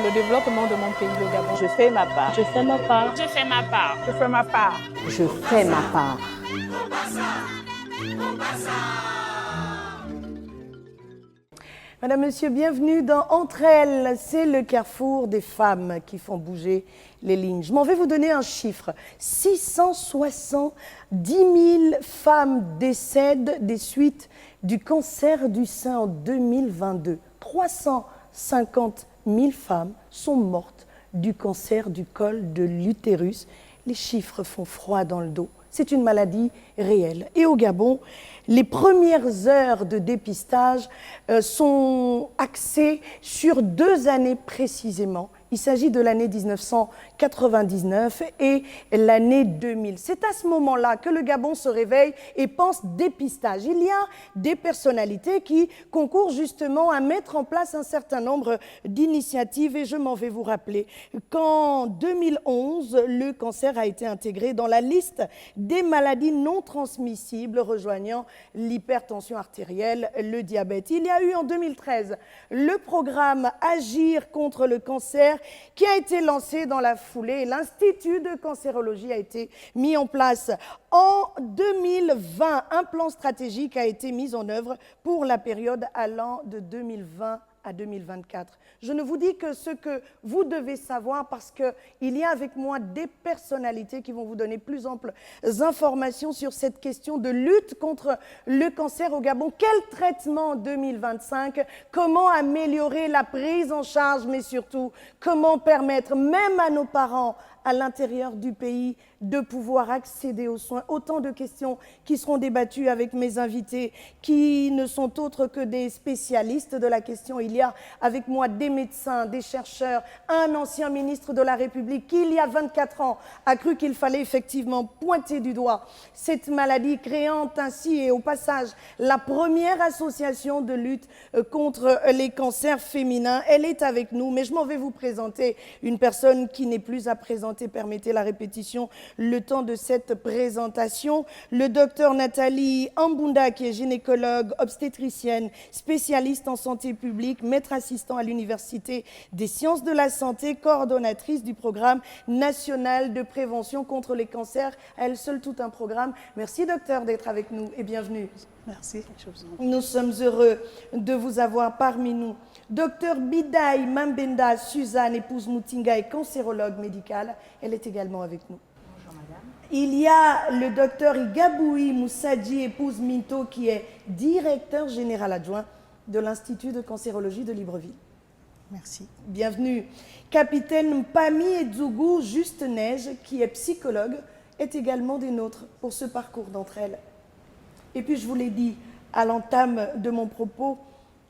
le développement de mon pays, le Gabon. Je fais ma part. Je fais ma part. Je fais ma part. Je fais ma part. Je fais ma part. Madame, Monsieur, bienvenue dans Entre elles. C'est le carrefour des femmes qui font bouger les lignes. Je m'en vais vous donner un chiffre. 670 000 femmes décèdent des suites du cancer du sein en 2022. 350 000 femmes sont mortes du cancer du col de l'utérus. Les chiffres font froid dans le dos. C'est une maladie réelle. Et au Gabon, les premières heures de dépistage sont axées sur 2 années précisément. Il s'agit de l'année 1999 et l'année 2000. C'est à ce moment-là que le Gabon se réveille et pense dépistage. Il y a des personnalités qui concourent justement à mettre en place un certain nombre d'initiatives et je m'en vais vous rappeler qu'en 2011, le cancer a été intégré dans la liste des maladies non transmissibles rejoignant l'hypertension artérielle, le diabète. Il y a eu en 2013 le programme Agir contre le cancer qui a été lancé dans la foulée. L'Institut de cancérologie a été mis en place. En 2020, un plan stratégique a été mis en œuvre pour la période allant de 2020 à 2024. Je ne vous dis que ce que vous devez savoir parce qu'il y a avec moi des personnalités qui vont vous donner plus amples informations sur cette question de lutte contre le cancer au Gabon. Quel traitement en 2025? Comment améliorer la prise en charge, mais surtout, comment permettre même à nos parents à l'intérieur du pays de pouvoir accéder aux soins. Autant de questions qui seront débattues avec mes invités qui ne sont autres que des spécialistes de la question. Il y a avec moi des médecins, des chercheurs, un ancien ministre de la République qui, il y a 24 ans, a cru qu'il fallait effectivement pointer du doigt cette maladie, créant ainsi et au passage la première association de lutte contre les cancers féminins. Elle est avec nous, mais je m'en vais vous présenter une personne qui n'est plus à présenter. Permettez la répétition le temps de cette présentation. Le docteur Nathalie Ambunda, qui est gynécologue, obstétricienne, spécialiste en santé publique, maître assistant à l'Université des sciences de la santé, coordonnatrice du programme national de prévention contre les cancers. À elle seule, tout un programme. Merci, docteur, d'être avec nous et bienvenue. Merci. Nous sommes heureux de vous avoir parmi nous. Docteur Bidaï Mambenda Suzanne, épouse Moutinga et cancérologue médicale, elle est également avec nous. Bonjour madame. Il y a le docteur Igaboui Moussadji, épouse Minto, qui est directeur général adjoint de l'Institut de cancérologie de Libreville. Merci. Bienvenue. Capitaine Mpami Edzougou Juste Neige, qui est psychologue, est également des nôtres pour ce parcours d'entre elles. Et puis, je vous l'ai dit à l'entame de mon propos,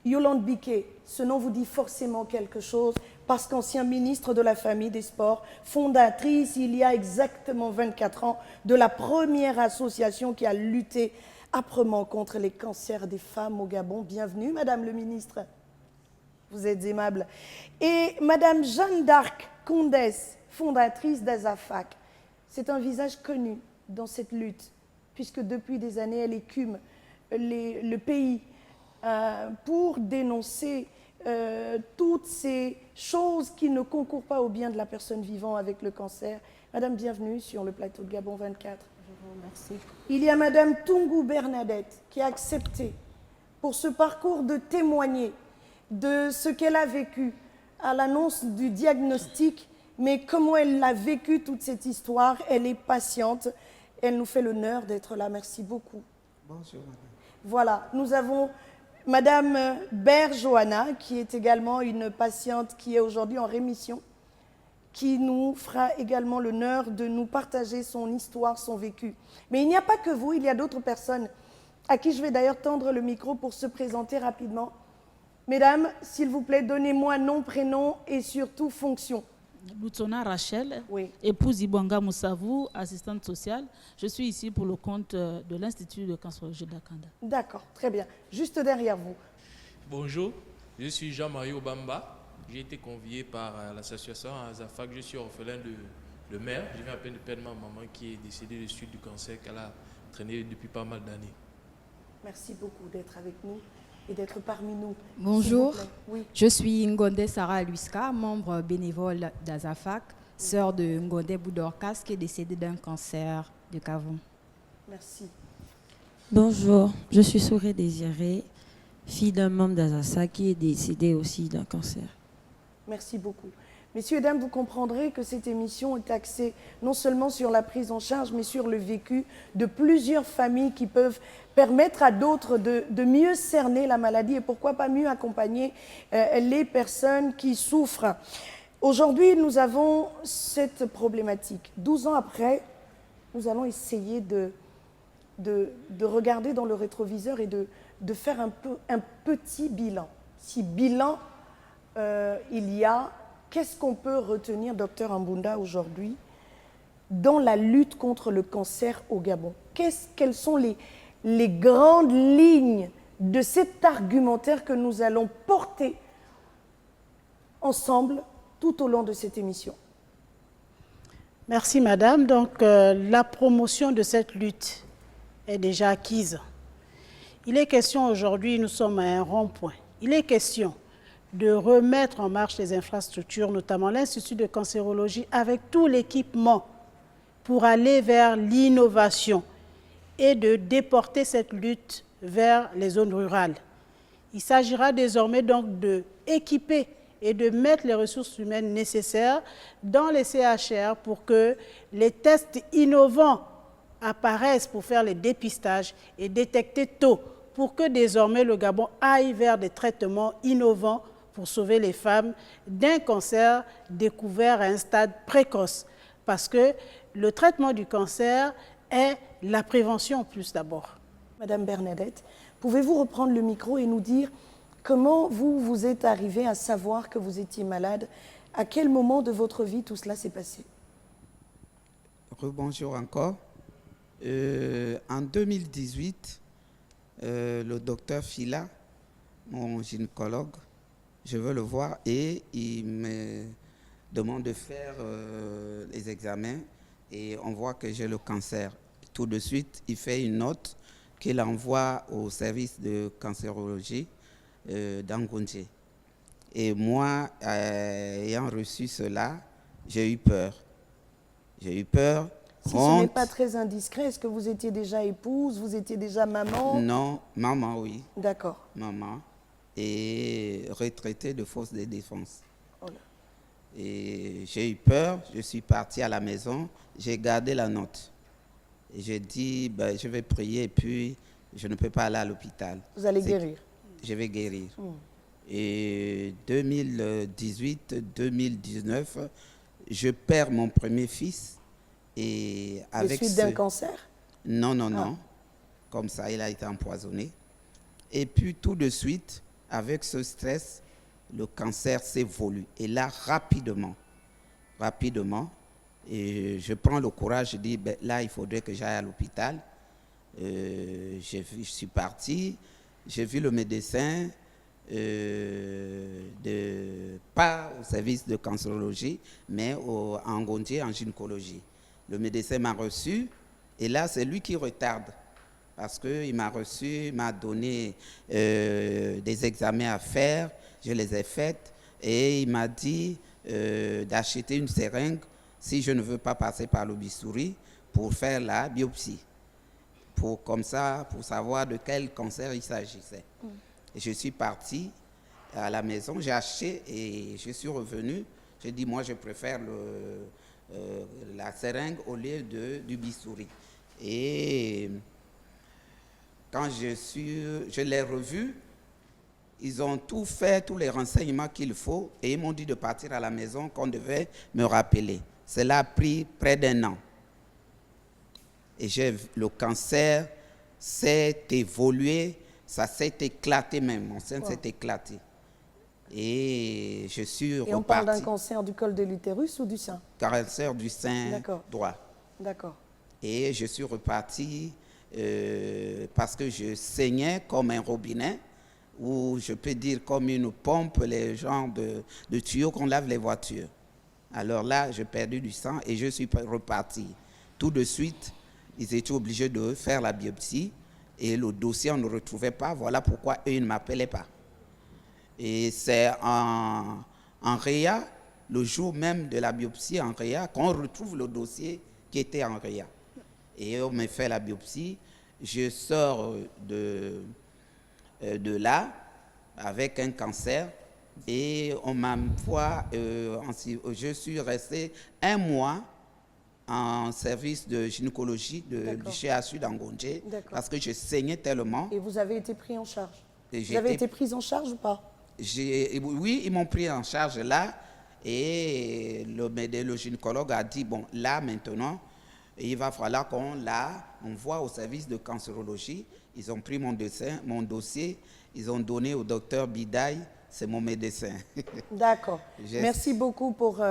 Yolande Biquet, ce nom vous dit forcément quelque chose parce qu'ancien ministre de la Famille des Sports, fondatrice il y a exactement 24 ans de la première association qui a lutté âprement contre les cancers des femmes au Gabon. Bienvenue, Madame le ministre. Vous êtes aimable. Et Madame Jeanne d'Arc Condès, fondatrice d'Azafac. C'est un visage connu dans cette lutte, puisque depuis des années, elle écume le pays pour dénoncer toutes ces choses qui ne concourent pas au bien de la personne vivant avec le cancer. Madame, bienvenue sur le plateau de Gabon 24. Je vous remercie. Il y a Madame Toungou Bernadette qui a accepté pour ce parcours de témoigner de ce qu'elle a vécu à l'annonce du diagnostic, mais comment elle a vécu toute cette histoire. Elle est patiente. Elle nous fait l'honneur d'être là. Merci beaucoup. Bonjour, madame. Voilà, nous avons Madame Ber Johanna, qui est également une patiente qui est aujourd'hui en rémission, qui nous fera également l'honneur de nous partager son histoire, son vécu. Mais il n'y a pas que vous, il y a d'autres personnes à qui je vais d'ailleurs tendre le micro pour se présenter rapidement. Mesdames, s'il vous plaît, donnez-moi nom, prénom et surtout fonction. Lutsona Rachel, Oui. épouse Ibwanga Moussavou, assistante sociale. Je suis ici pour le compte de l'Institut de cancérologie d'Akanda. D'accord, très bien. Juste derrière vous. Bonjour, je suis Jean-Marie Obamba. J'ai été convié par l'association Azafac. Je suis orphelin de mère. Je viens à peine de perdre ma maman qui est décédée de suite du cancer qu'elle a traîné depuis pas mal d'années. Merci beaucoup d'être avec nous. et d'être parmi nous. Bonjour, S'il vous plaît. Oui. je suis Ngonde Sarah Luiska, membre bénévole d'Azafac, sœur de Ngonde Boudorkas qui est décédée d'un cancer du Cavon. Merci. Bonjour, je suis Souré Désirée, fille d'un membre d'Azasa qui est décédé aussi d'un cancer. Merci beaucoup. Messieurs et dames, vous comprendrez que cette émission est axée non seulement sur la prise en charge, mais sur le vécu de plusieurs familles qui peuvent permettre à d'autres de mieux cerner la maladie et pourquoi pas mieux accompagner les personnes qui souffrent. Aujourd'hui, nous avons cette problématique. 12 ans après, nous allons essayer de regarder dans le rétroviseur et de faire un petit bilan. Si bilan il y a, qu'est-ce qu'on peut retenir, docteur Ambunda, aujourd'hui, dans la lutte contre le cancer au Gabon? Quelles sont les grandes lignes de cet argumentaire que nous allons porter ensemble tout au long de cette émission? Merci madame. Donc la promotion de cette lutte est déjà acquise. Il est question aujourd'hui, nous sommes à un rond-point. Il est question de remettre en marche les infrastructures, notamment l'Institut de cancérologie, avec tout l'équipement pour aller vers l'innovation et de déporter cette lutte vers les zones rurales. Il s'agira désormais donc d'équiper et de mettre les ressources humaines nécessaires dans les CHR pour que les tests innovants apparaissent pour faire les dépistages et détecter tôt, pour que désormais le Gabon aille vers des traitements innovants pour sauver les femmes d'un cancer découvert à un stade précoce. Parce que le traitement du cancer est la prévention plus d'abord. Madame Bernadette, pouvez-vous reprendre le micro et nous dire comment vous êtes arrivée à savoir que vous étiez malade? À quel moment de votre vie tout cela s'est passé? Rebonjour encore. En 2018, le docteur Fila, mon gynécologue, je veux le voir et il me demande de faire les examens et on voit que j'ai le cancer. Tout de suite, il fait une note qu'il envoie au service de cancérologie d'Angoundje. Et moi, ayant reçu cela, j'ai eu peur. J'ai eu peur. Si ce n'est pas très indiscret, est-ce que vous étiez déjà épouse, vous étiez déjà maman? Non, maman, oui. D'accord. Maman. Et retraitée de force de défense. Oh là. Et j'ai eu peur, je suis parti à la maison, j'ai gardé la note. Et j'ai dit, ben, je vais prier et puis je ne peux pas aller à l'hôpital. Vous allez guérir? Je vais guérir. Et 2018-2019, je perds mon premier fils. Et avec de suite d'un cancer? Non, non, non. Comme ça, il a été empoisonné. Et puis tout de suite, avec ce stress, le cancer s'évolue. Et là, rapidement, et je prends le courage, je dis, ben, là, il faudrait que j'aille à l'hôpital. Je suis parti, j'ai vu le médecin, pas au service de cancérologie, mais en Gondier, en gynécologie. Le médecin m'a reçu, et là, c'est lui qui retarde. Parce qu'il m'a reçu, m'a donné des examens à faire, je les ai faits, et il m'a dit d'acheter une seringue si je ne veux pas passer par le bistouri pour faire la biopsie. Comme ça, pour savoir de quel cancer il s'agissait. Et je suis parti à la maison, j'ai acheté et je suis revenu. J'ai dit, moi, je préfère la seringue au lieu du bistouri. Et quand je l'ai revu, ils ont tout fait, tous les renseignements qu'il faut, et ils m'ont dit de partir à la maison, qu'on devait me rappeler. Cela a pris près d'1 an. Et le cancer s'est évolué, ça s'est éclaté même, mon sein s'est éclaté. Et je suis reparti. Et on parle d'un cancer du col de l'utérus ou du sein? Cancer du sein droit. D'accord. Et je suis reparti parce que je saignais comme un robinet, ou je peux dire comme une pompe, les genres de tuyaux qu'on lave les voitures. Alors là, j'ai perdu du sang et je suis reparti. Tout de suite, ils étaient obligés de faire la biopsie. Et le dossier, on ne retrouvait pas. Voilà pourquoi eux, ils ne m'appelaient pas. Et c'est en REA, le jour même de la biopsie en REA, qu'on retrouve le dossier qui était en REA. Et on me fait la biopsie. Je sors de là avec un cancer. Et on m'envoie, je suis resté 1 mois en service de gynécologie du CHU d'Angondé parce que je saignais tellement. Et vous avez été pris en charge? Et vous avez été prise en charge ou pas? Oui, ils m'ont pris en charge là. Et le gynécologue a dit, bon, là maintenant, il va falloir qu'on voit au service de cancérologie. Ils ont pris mon dossier, ils ont donné au docteur Bidaï. C'est mon médecin. D'accord. Merci beaucoup pour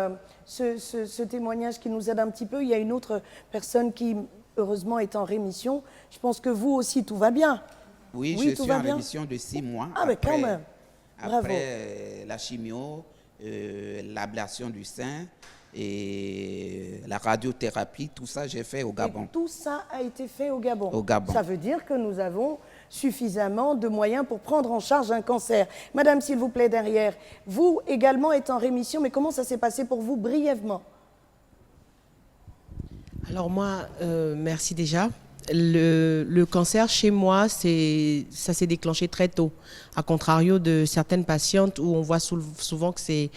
ce témoignage qui nous aide un petit peu. Il y a une autre personne qui, heureusement, est en rémission. Je pense que vous aussi, tout va bien. Oui, je suis en rémission de 6 mois. Ah, mais quand même. Bravo. Après la chimio, l'ablation du sein et la radiothérapie, tout ça, j'ai fait au Gabon. Et tout ça a été fait au Gabon. Au Gabon. Ça veut dire que nous avons suffisamment de moyens pour prendre en charge un cancer. Madame, s'il vous plaît, derrière, vous également êtes en rémission, mais comment ça s'est passé pour vous brièvement? Alors moi, merci déjà. Le cancer chez moi, ça s'est déclenché très tôt, à contrario de certaines patientes où on voit souvent que c'est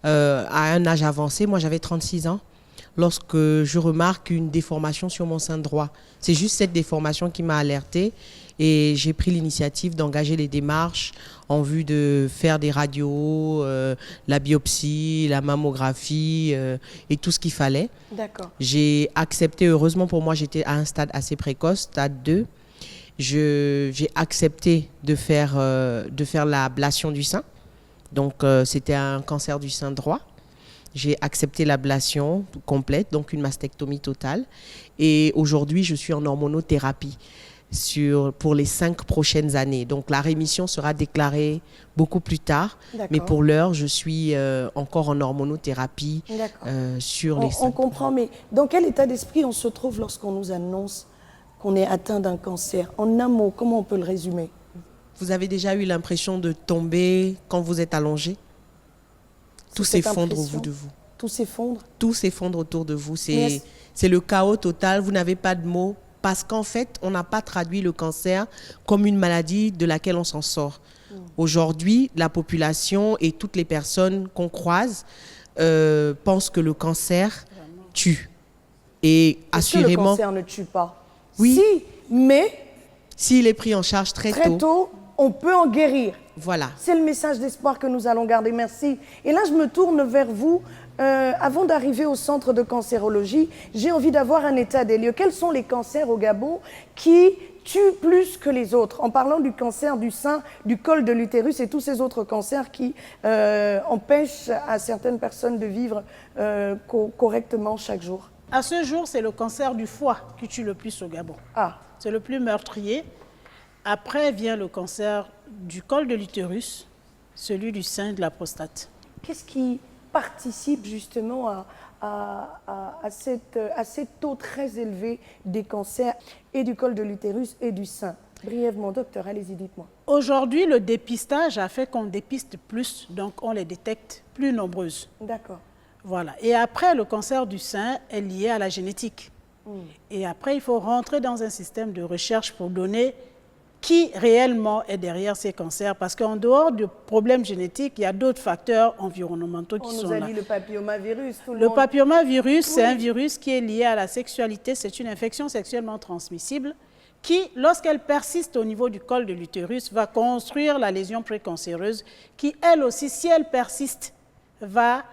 à un âge avancé. Moi, j'avais 36 ans. Lorsque je remarque une déformation sur mon sein droit. C'est juste cette déformation qui m'a alertée et j'ai pris l'initiative d'engager les démarches en vue de faire des radios, la biopsie, la mammographie et tout ce qu'il fallait. D'accord. J'ai accepté, heureusement pour moi, j'étais à un stade assez précoce, stade 2. J'ai accepté de faire l'ablation du sein. Donc, c'était un cancer du sein droit. J'ai accepté l'ablation complète, donc une mastectomie totale. Et aujourd'hui, je suis en hormonothérapie pour les 5 prochaines années. Donc, la rémission sera déclarée beaucoup plus tard. Mais pour l'heure, je suis encore en hormonothérapie sur les 5. On comprend, mais dans quel état d'esprit on se trouve lorsqu'on nous annonce qu'on est atteint d'un cancer? En un mot, comment on peut le résumer? Vous avez déjà eu l'impression de tomber quand vous êtes allongé? Tout s'effondre au bout de vous. Tout s'effondre? Tout s'effondre autour de vous. C'est le chaos total. Vous n'avez pas de mots parce qu'en fait, on n'a pas traduit le cancer comme une maladie de laquelle on s'en sort. Aujourd'hui, la population et toutes les personnes qu'on croise pensent que le cancer tue. Et assurément... le cancer ne tue pas? Oui. Si, mais... S'il est pris en charge très tôt, on peut en guérir. Voilà. C'est le message d'espoir que nous allons garder. Merci. Et là, je me tourne vers vous. Avant d'arriver au centre de cancérologie, j'ai envie d'avoir un état des lieux. Quels sont les cancers au Gabon qui tuent plus que les autres? En parlant du cancer du sein, du col de l'utérus et tous ces autres cancers qui empêchent à certaines personnes de vivre correctement chaque jour. À ce jour, c'est le cancer du foie qui tue le plus au Gabon. Ah. C'est le plus meurtrier. Après vient le cancer du col de l'utérus, celui du sein et de la prostate. Qu'est-ce qui participe justement à cet taux très élevé des cancers et du col de l'utérus et du sein? Brièvement, docteur, allez-y, dites-moi. Aujourd'hui, le dépistage a fait qu'on dépiste plus, donc on les détecte plus nombreuses. D'accord. Voilà. Et après, le cancer du sein est lié à la génétique. Et après, il faut rentrer dans un système de recherche pour donner qui réellement est derrière ces cancers. Parce qu'en dehors du problème génétique, il y a d'autres facteurs environnementaux qui sont là. On nous a dit le papillomavirus. Le papillomavirus, c'est un virus qui est lié à la sexualité. C'est une infection sexuellement transmissible qui, lorsqu'elle persiste au niveau du col de l'utérus, va construire la lésion précancéreuse qui, elle aussi, si elle persiste, va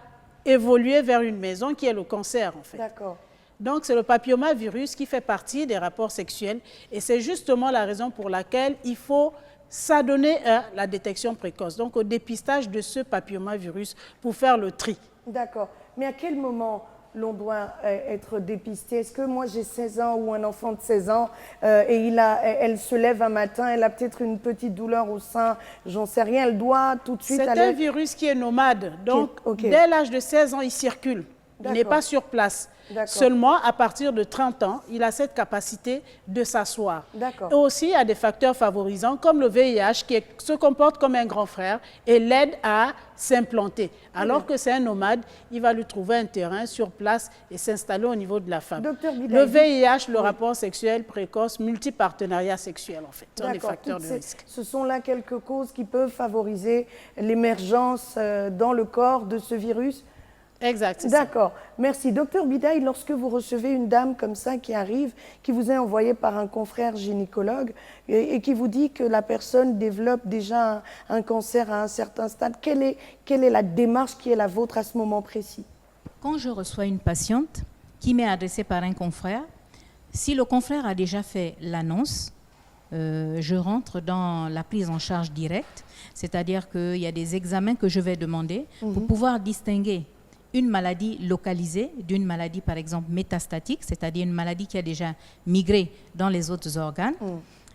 évoluer vers une maison qui est le cancer, en fait. D'accord. Donc, c'est le papillomavirus qui fait partie des rapports sexuels et c'est justement la raison pour laquelle il faut s'adonner à la détection précoce, donc au dépistage de ce papillomavirus pour faire le tri. D'accord. Mais à quel moment l'on doit être dépisté? Est-ce que moi j'ai 16 ans ou un enfant de 16 ans et elle se lève un matin, elle a peut-être une petite douleur au sein, j'en sais rien, elle doit tout de suite aller... C'est un virus qui est nomade, donc dès l'âge de 16 ans, il circule. Il n'est pas sur place. Seulement, à partir de 30 ans, il a cette capacité de s'asseoir. Et aussi, il y a des facteurs favorisants, comme le VIH, qui se comporte comme un grand frère et l'aide à s'implanter. Alors que c'est un nomade, il va lui trouver un terrain sur place et s'installer au niveau de la femme. Le VIH, le rapport sexuel précoce, multipartenariat sexuel, en fait, sont des facteurs de risque. Ce sont là quelques causes qui peuvent favoriser l'émergence dans le corps de ce virus. Exact. D'accord. Merci. Docteur Bidaï, lorsque vous recevez une dame comme ça qui arrive, qui vous est envoyée par un confrère gynécologue et qui vous dit que la personne développe déjà un cancer à un certain stade, quelle est la démarche qui est la vôtre à ce moment précis? Quand je reçois une patiente qui m'est adressée par un confrère, si le confrère a déjà fait l'annonce, je rentre dans la prise en charge directe, c'est-à-dire qu'il y a des examens que je vais demander pour pouvoir distinguer une maladie localisée d'une maladie, par exemple, métastatique, c'est-à-dire une maladie qui a déjà migré dans les autres organes.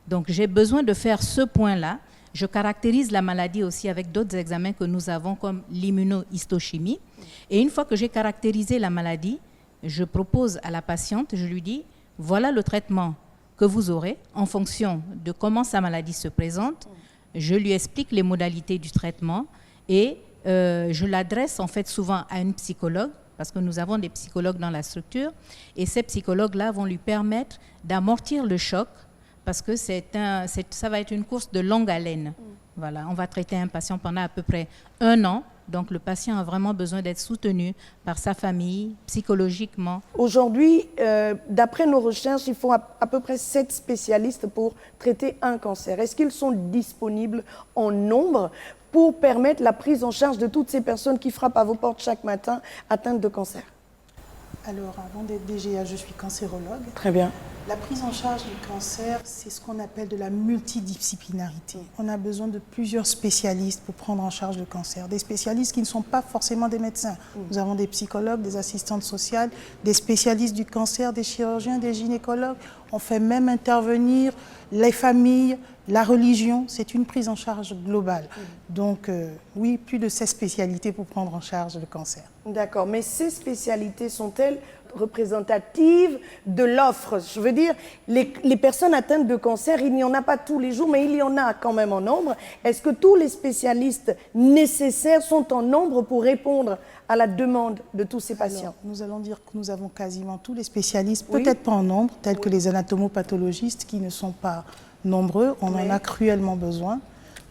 Donc, j'ai besoin de faire ce point-là. Je caractérise la maladie aussi avec d'autres examens que nous avons, comme l'immunohistochimie. Et une fois que j'ai caractérisé la maladie, je propose à la patiente, je lui dis, voilà le traitement que vous aurez en fonction de comment sa maladie se présente. Je lui explique les modalités du traitement et je l'adresse en fait souvent à une psychologue, parce que nous avons des psychologues dans la structure, et ces psychologues-là vont lui permettre d'amortir le choc, parce que ça va être une course de longue haleine. Voilà, on va traiter un patient pendant à peu près 1 an, donc le patient a vraiment besoin d'être soutenu par sa famille, psychologiquement. Aujourd'hui, d'après nos recherches, il faut à peu près 7 spécialistes pour traiter un cancer. Est-ce qu'ils sont disponibles en nombre pour permettre la prise en charge de toutes ces personnes qui frappent à vos portes chaque matin atteintes de cancer? Alors, avant d'être DGA, je suis cancérologue. Très bien. La prise en charge du cancer, c'est ce qu'on appelle de la multidisciplinarité. On a besoin de plusieurs spécialistes pour prendre en charge le cancer. Des spécialistes qui ne sont pas forcément des médecins. Nous avons des psychologues, des assistantes sociales, des spécialistes du cancer, des chirurgiens, des gynécologues. On fait même intervenir les familles, la religion. C'est une prise en charge globale. Donc, oui, plus de 16 spécialités pour prendre en charge le cancer. D'accord, mais ces spécialités sont-elles représentatives de l'offre? Je veux dire, les personnes atteintes de cancer, il n'y en a pas tous les jours, mais il y en a quand même en nombre. Est-ce que tous les spécialistes nécessaires sont en nombre pour répondre à la demande de tous ces patients? Alors, nous allons dire que nous avons quasiment tous les spécialistes, peut-être pas en nombre, tels que les anatomopathologistes qui ne sont pas nombreux. On en a cruellement besoin.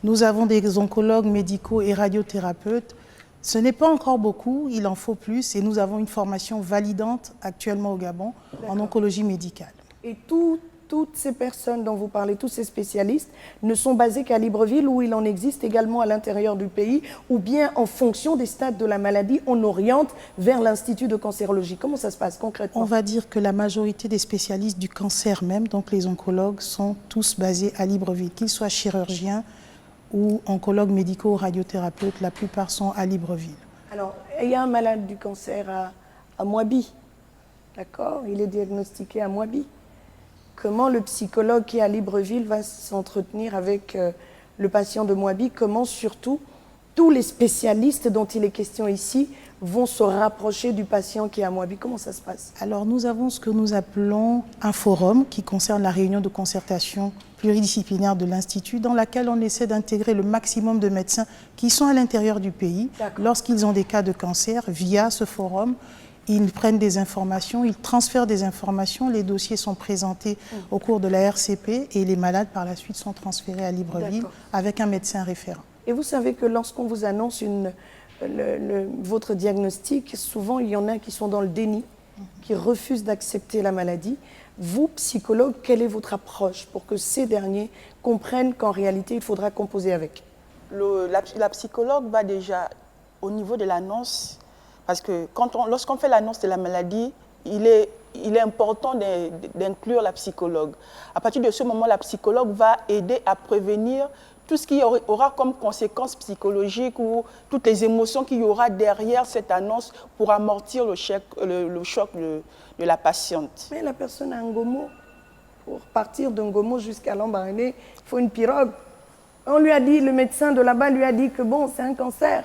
Nous avons des oncologues médicaux et radiothérapeutes. Ce n'est pas encore beaucoup, il en faut plus, et nous avons une formation validante actuellement au Gabon en oncologie médicale. Et toutes ces personnes dont vous parlez, tous ces spécialistes, ne sont basés qu'à Libreville, où il en existe également à l'intérieur du pays, ou bien en fonction des stades de la maladie, on oriente vers l'Institut de cancérologie. Comment ça se passe concrètement? On va dire que la majorité des spécialistes du cancer même, donc les oncologues, sont tous basés à Libreville, qu'ils soient chirurgiens ou oncologues médicaux ou radiothérapeutes, la plupart sont à Libreville. Alors, il y a un malade du cancer à Moabi, d'accord? Il est diagnostiqué à Moabi. Comment le psychologue qui est à Libreville va s'entretenir avec le patient de Moabi? Comment surtout tous les spécialistes dont il est question ici vont se rapprocher du patient qui est à Moabi? Comment ça se passe? Alors, nous avons ce que nous appelons un forum qui concerne la réunion de concertation pluridisciplinaire de l'Institut, dans laquelle on essaie d'intégrer le maximum de médecins qui sont à l'intérieur du pays. Lorsqu'ils ont des cas de cancer, via ce forum, ils prennent des informations, ils transfèrent des informations, les dossiers sont présentés au cours de la RCP et les malades par la suite sont transférés à Libreville avec un médecin référent. Et vous savez que lorsqu'on vous annonce votre diagnostic, souvent il y en a qui sont dans le déni, qui refusent d'accepter la maladie. Vous, psychologue, quelle est votre approche pour que ces derniers comprennent qu'en réalité, il faudra composer avec? La psychologue va déjà au niveau de l'annonce, parce que lorsqu'on fait l'annonce de la maladie, il est important d'inclure la psychologue. À partir de ce moment, la psychologue va aider à prévenir tout ce qui aura comme conséquence psychologique ou toutes les émotions qu'il y aura derrière cette annonce pour amortir le choc de la patiente. Mais la personne a un Ngomo. Pour partir d'un Ngomo jusqu'à Lambaréné, il faut une pirogue. On lui a dit, le médecin de là-bas lui a dit que bon, c'est un cancer.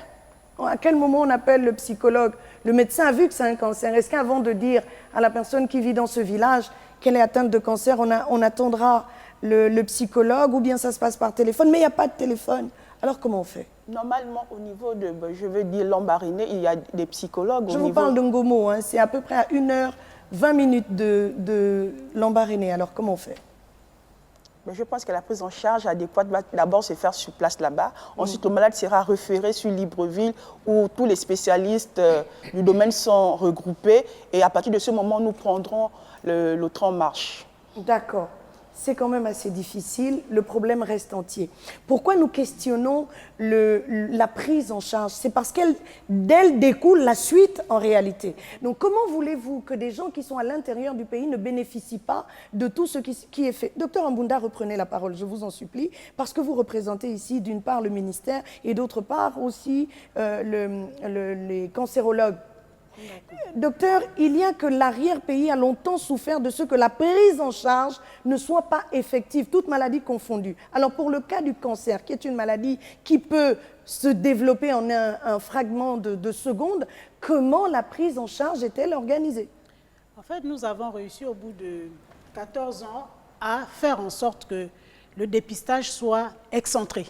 À quel moment on appelle le psychologue? Le médecin a vu que c'est un cancer. Est-ce qu'avant de dire à la personne qui vit dans ce village qu'elle est atteinte de cancer, on attendra le psychologue ou bien ça se passe par téléphone? Mais il n'y a pas de téléphone. Alors comment on fait? Normalement, au niveau de, je veux dire, Lambaréné, il y a des psychologues. Je vous parle de Ngomo, hein, c'est à peu près à 1h20 de Lambaréné. Alors comment on fait? Je pense que la prise en charge adéquate va d'abord se faire sur place là-bas. Ensuite, le malade sera référé sur Libreville où tous les spécialistes du domaine sont regroupés. Et à partir de ce moment, nous prendrons le train en marche. D'accord. C'est quand même assez difficile. Le problème reste entier. Pourquoi nous questionnons la prise en charge? C'est parce d'elle découle la suite en réalité. Donc comment voulez-vous que des gens qui sont à l'intérieur du pays ne bénéficient pas de tout ce qui est fait? Docteur Mbunda, reprenez la parole, je vous en supplie, parce que vous représentez ici d'une part le ministère et d'autre part aussi les cancérologues. Docteur, il y a que l'arrière-pays a longtemps souffert de ce que la prise en charge ne soit pas effective, toute maladie confondue. Alors pour le cas du cancer, qui est une maladie qui peut se développer en un fragment de seconde, comment la prise en charge est-elle organisée? En fait, nous avons réussi au bout de 14 ans à faire en sorte que le dépistage soit excentré.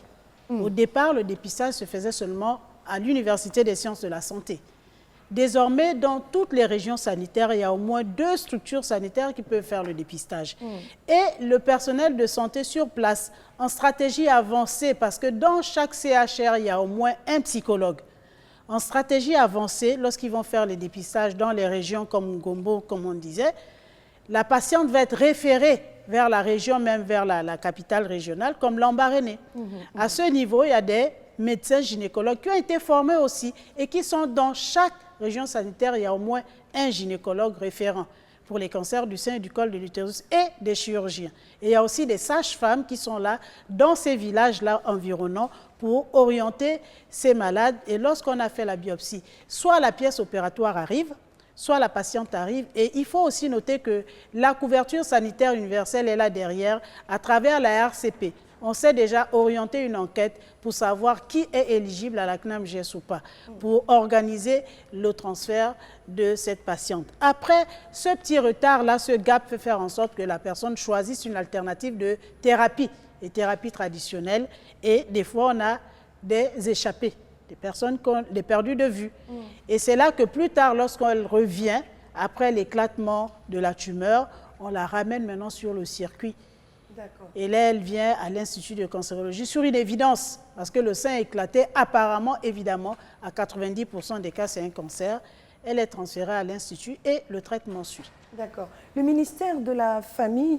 Au départ, le dépistage se faisait seulement à l'Université des sciences de la santé. Désormais, dans toutes les régions sanitaires, il y a au moins 2 structures sanitaires qui peuvent faire le dépistage. Et le personnel de santé sur place, en stratégie avancée, parce que dans chaque CHR, il y a au moins un psychologue. En stratégie avancée, lorsqu'ils vont faire les dépistages dans les régions comme Ngombo, comme on disait, la patiente va être référée vers la région, même vers la capitale régionale, comme Lambaréné. À ce niveau, il y a des médecins gynécologues qui ont été formés aussi et qui sont dans chaque région sanitaire, il y a au moins un gynécologue référent pour les cancers du sein et du col de l'utérus et des chirurgiens. Et il y a aussi des sages-femmes qui sont là dans ces villages-là environnants pour orienter ces malades. Et lorsqu'on a fait la biopsie, soit la pièce opératoire arrive, soit la patiente arrive. Et il faut aussi noter que la couverture sanitaire universelle est là derrière à travers la RCP. On sait déjà orienter une enquête pour savoir qui est éligible à la CNAMGS ou pas, pour organiser le transfert de cette patiente. Après, ce petit retard-là, ce gap peut faire en sorte que la personne choisisse une alternative de thérapie, les thérapies traditionnelles, et des fois on a des échappés, des personnes qui ont perdu de vue. Et c'est là que plus tard, lorsqu'elle revient, après l'éclatement de la tumeur, on la ramène maintenant sur le circuit. Et là, elle vient à l'Institut de cancérologie sur une évidence, parce que le sein éclaté, apparemment, évidemment, à 90% des cas, c'est un cancer. Elle est transférée à l'Institut et le traitement suit. D'accord. Le ministère de la Famille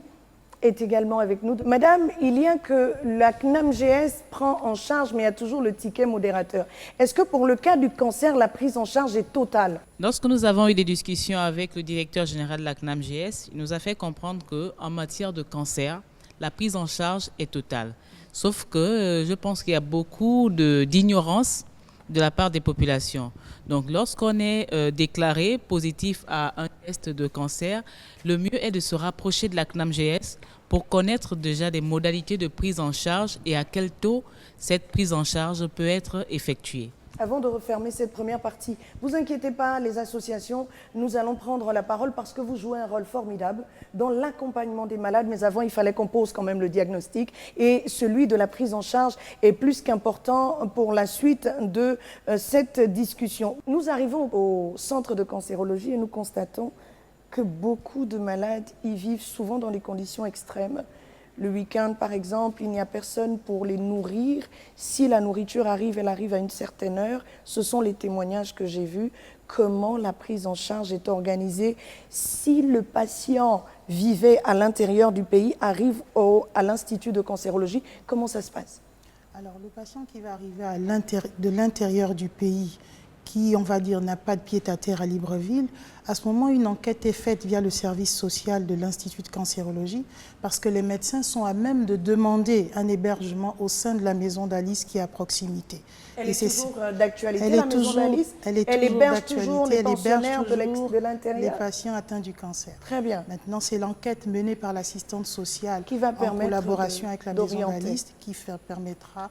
est également avec nous. Madame, il y a que la CNAMGS prend en charge, mais il y a toujours le ticket modérateur. Est-ce que pour le cas du cancer, la prise en charge est totale? Lorsque nous avons eu des discussions avec le directeur général de la CNAMGS, il nous a fait comprendre qu'en matière de cancer, la prise en charge est totale. Sauf que je pense qu'il y a beaucoup d'ignorance de la part des populations. Donc, lorsqu'on est déclaré positif à un test de cancer, le mieux est de se rapprocher de la CNAMGS pour connaître déjà des modalités de prise en charge et à quel taux cette prise en charge peut être effectuée. Avant de refermer cette première partie, ne vous inquiétez pas, les associations, nous allons prendre la parole parce que vous jouez un rôle formidable dans l'accompagnement des malades. Mais avant, il fallait qu'on pose quand même le diagnostic. Et celui de la prise en charge est plus qu'important pour la suite de cette discussion. Nous arrivons au centre de cancérologie et nous constatons que beaucoup de malades y vivent souvent dans des conditions extrêmes. Le week-end, par exemple, il n'y a personne pour les nourrir. Si la nourriture arrive, elle arrive à une certaine heure. Ce sont les témoignages que j'ai vus. Comment la prise en charge est organisée. Si le patient vivait à l'intérieur du pays, arrive à l'Institut de cancérologie, comment ça se passe? Alors, le patient qui va arriver de l'intérieur du pays, qui, on va dire, n'a pas de pied-à-terre à Libreville, à ce moment, une enquête est faite via le service social de l'Institut de cancérologie parce que les médecins sont à même de demander un hébergement au sein de la maison d'Alice qui est à proximité. Elle est toujours d'actualité, la maison d'Alice? Elle héberge toujours les pensionnaires de l'intérieur? Les patients atteints du cancer. Très bien. Maintenant, c'est l'enquête menée par l'assistante sociale qui va permettre en collaboration avec la maison d'Alice qui permettra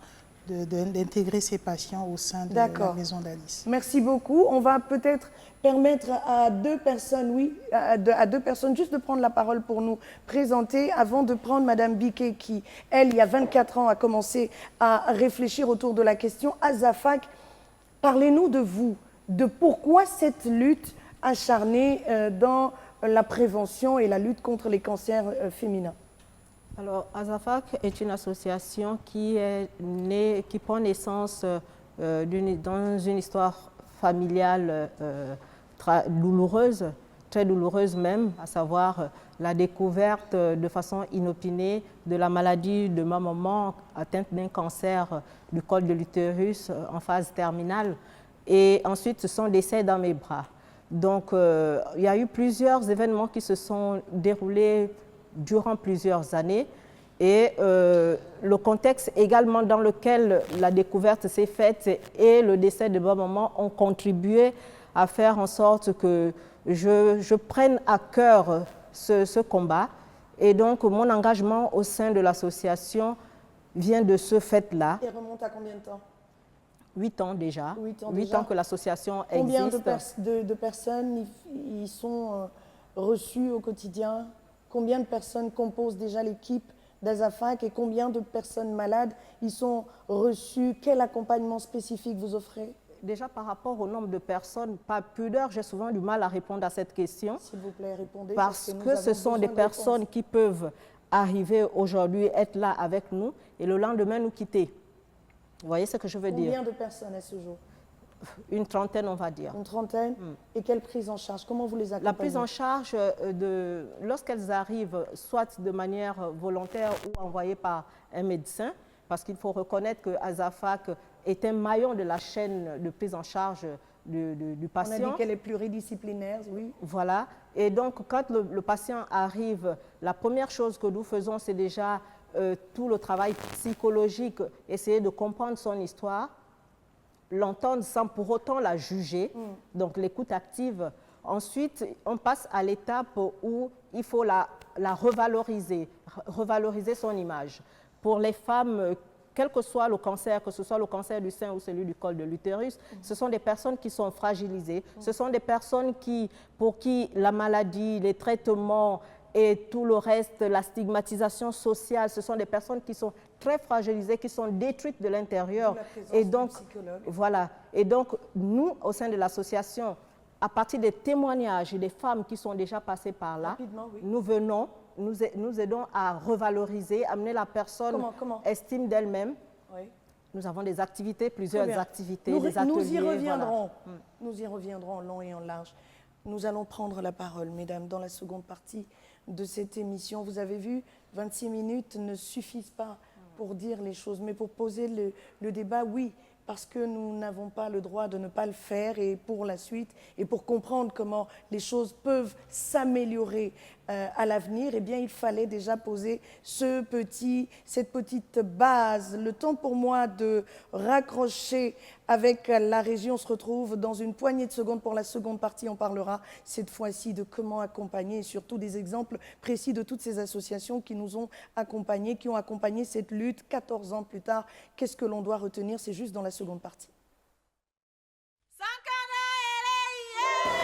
d'intégrer ces patients au sein de la maison d'Alice. Merci beaucoup. On va peut-être permettre à deux personnes, à deux personnes juste de prendre la parole pour nous présenter avant de prendre Madame Biquet qui, elle, il y a 24 ans, a commencé à réfléchir autour de la question. Azafak, parlez-nous de vous, de pourquoi cette lutte acharnée dans la prévention et la lutte contre les cancers féminins. Alors, Azafak est une association qui prend naissance dans une histoire familiale douloureuse, très douloureuse même, à savoir la découverte de façon inopinée de la maladie de ma maman atteinte d'un cancer du col de l'utérus en phase terminale. Et ensuite, son décès dans mes bras. Donc, il y a eu plusieurs événements qui se sont déroulés durant plusieurs années. Et le contexte également dans lequel la découverte s'est faite et le décès de ma maman ont contribué à faire en sorte que je prenne à cœur ce combat. Et donc, mon engagement au sein de l'association vient de ce fait-là. Et remonte à combien de temps? 8 ans déjà. 8 ans que l'association existe. Combien de personnes y sont reçues au quotidien? Combien de personnes composent déjà l'équipe d'Azafak et combien de personnes malades y sont reçues? Quel accompagnement spécifique vous offrez? Déjà par rapport au nombre de personnes, pas pudeur, j'ai souvent du mal à répondre à cette question. S'il vous plaît, répondez. Parce que ce sont des personnes qui peuvent arriver aujourd'hui, être là avec nous et le lendemain nous quitter. Vous voyez ce que je veux dire? Combien de personnes à ce jour? Une trentaine, on va dire. Une trentaine. Et quelle prise en charge? Comment vous les accompagnez? La prise en charge, lorsqu'elles arrivent, soit de manière volontaire ou envoyée par un médecin, parce qu'il faut reconnaître que Azafak est un maillon de la chaîne de prise en charge du patient. On a dit qu'elle est pluridisciplinaire, oui. Voilà. Et donc, quand le patient arrive, la première chose que nous faisons, c'est déjà tout le travail psychologique, essayer de comprendre son histoire, l'entendre sans pour autant la juger, donc l'écoute active. Ensuite, on passe à l'étape où il faut la revaloriser son image. Pour les femmes, quel que soit le cancer, que ce soit le cancer du sein ou celui du col de l'utérus, ce sont des personnes qui sont fragilisées, ce sont des personnes pour qui la maladie, les traitements et tout le reste, la stigmatisation sociale, ce sont des personnes qui sont très fragilisées, qui sont détruites de l'intérieur. Et donc, voilà. Et donc, nous, au sein de l'association, à partir des témoignages et des femmes qui sont déjà passées par là, nous aidons à revaloriser, amener la personne estime d'elle-même. Oui. Nous avons des activités, plusieurs activités, des ateliers. Nous y reviendrons. Voilà. Nous y reviendrons en long et en large. Nous allons prendre la parole, mesdames, dans la seconde partie de cette émission. Vous avez vu, 26 minutes ne suffisent pas pour dire les choses, mais pour poser le débat, oui, parce que nous n'avons pas le droit de ne pas le faire et pour la suite, et pour comprendre comment les choses peuvent s'améliorer à l'avenir, eh bien, il fallait déjà poser cette petite base. Le temps pour moi de raccrocher avec la région se retrouve dans une poignée de secondes. Pour la seconde partie, on parlera cette fois-ci de comment accompagner et surtout des exemples précis de toutes ces associations qui nous ont accompagnés, qui ont accompagné cette lutte 14 ans plus tard. Qu'est-ce que l'on doit retenir? C'est juste dans la seconde partie.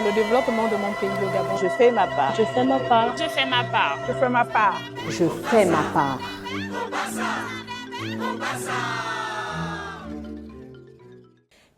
Le développement de mon pays, le Gabon. Je fais ma part. Je fais ma part. Je fais ma part. Je fais ma part. Je fais ma part.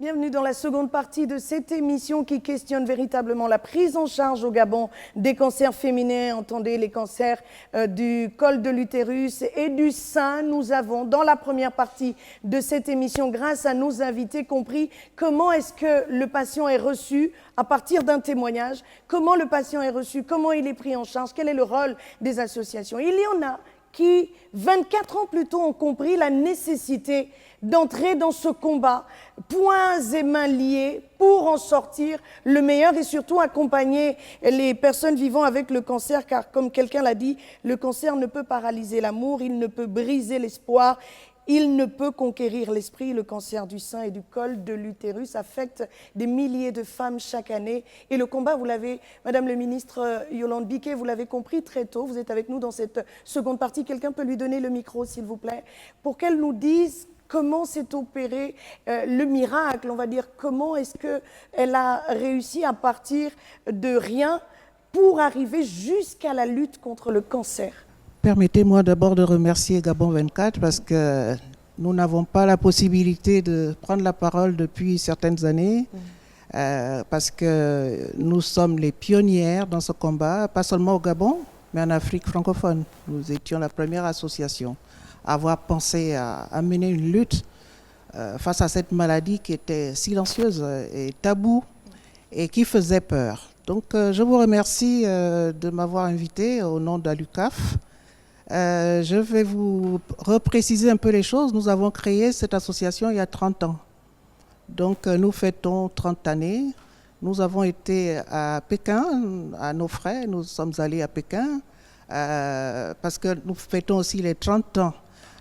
Bienvenue dans la seconde partie de cette émission qui questionne véritablement la prise en charge au Gabon des cancers féminins. Entendez, les cancers du col de l'utérus et du sein. Nous avons, dans la première partie de cette émission, grâce à nos invités, compris comment est-ce que le patient est reçu à partir d'un témoignage, comment le patient est reçu, comment il est pris en charge, quel est le rôle des associations. Il y en a qui, 24 ans plus tôt, ont compris la nécessité d'entrer dans ce combat, poings et mains liés, pour en sortir le meilleur et surtout accompagner les personnes vivant avec le cancer, car comme quelqu'un l'a dit, le cancer ne peut paralyser l'amour, il ne peut briser l'espoir, il ne peut conquérir l'esprit. Le cancer du sein et du col de l'utérus affecte des milliers de femmes chaque année. Et le combat, vous l'avez, Madame le ministre Yolande Biquet, vous l'avez compris très tôt. Vous êtes avec nous dans cette seconde partie. Quelqu'un peut lui donner le micro, s'il vous plaît, pour qu'elle nous dise comment s'est opéré le miracle, on va dire. Comment est-ce qu'elle a réussi à partir de rien pour arriver jusqu'à la lutte contre le cancer? Permettez-moi d'abord de remercier Gabon 24 parce que nous n'avons pas la possibilité de prendre la parole depuis certaines années. Parce que nous sommes les pionnières dans ce combat, pas seulement au Gabon, mais en Afrique francophone. Nous étions la première association à avoir pensé à mener une lutte face à cette maladie qui était silencieuse et taboue et qui faisait peur. Donc je vous remercie de m'avoir invité au nom de l'UCAF. Je vais vous repréciser un peu les choses. Nous avons créé cette association il y a 30 ans. Donc nous fêtons 30 années. Nous avons été à Pékin, à nos frais. Nous sommes allés à Pékin parce que nous fêtons aussi les 30 ans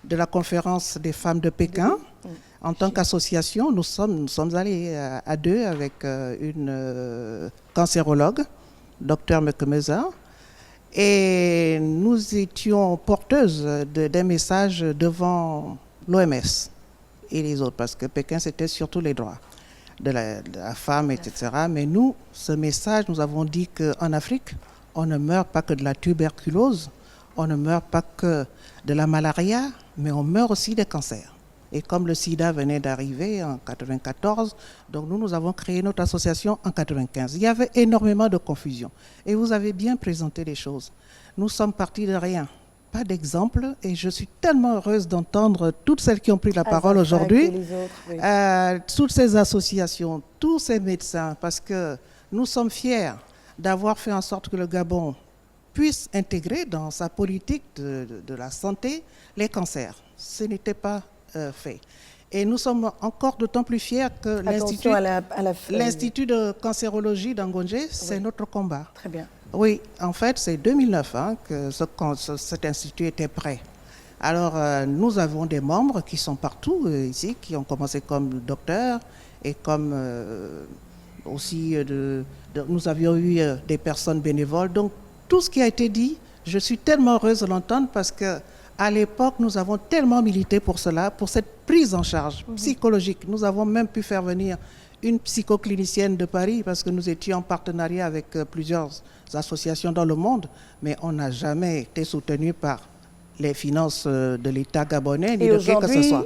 de la conférence des femmes de Pékin. En tant qu'association, nous sommes allés à deux avec une cancérologue, Dr Mekemeza, et nous étions porteuses d'un message devant l'OMS et les autres, parce que Pékin, c'était surtout les droits de la femme, etc. Mais nous, ce message, nous avons dit qu'en Afrique, on ne meurt pas que de la tuberculose, on ne meurt pas que de la malaria, mais on meurt aussi des cancers. Et comme le sida venait d'arriver en 1994, donc nous avons créé notre association en 1995. Il y avait énormément de confusion. Et vous avez bien présenté les choses. Nous sommes partis de rien. Pas d'exemple, et je suis tellement heureuse d'entendre toutes celles qui ont pris la parole aujourd'hui, toutes ces associations, tous ces médecins, parce que nous sommes fiers d'avoir fait en sorte que le Gabon puisse intégrer dans sa politique de la santé les cancers. Ce n'était pas fait. Et nous sommes encore d'autant plus fiers que l'Institut de cancérologie d'Angongé, c'est notre combat. Très bien. Oui, en fait, c'est 2009 que cet institut était prêt. Alors, nous avons des membres qui sont partout ici, qui ont commencé comme docteurs et comme aussi, nous avions eu des personnes bénévoles. Donc, tout ce qui a été dit, je suis tellement heureuse de l'entendre parce que à l'époque, nous avons tellement milité pour cela, pour cette prise en charge psychologique. Nous avons même pu faire venir une psychoclinicienne de Paris parce que nous étions en partenariat avec plusieurs associations dans le monde, mais on n'a jamais été soutenu par les finances de l'État gabonais, ni de quel que ce soit.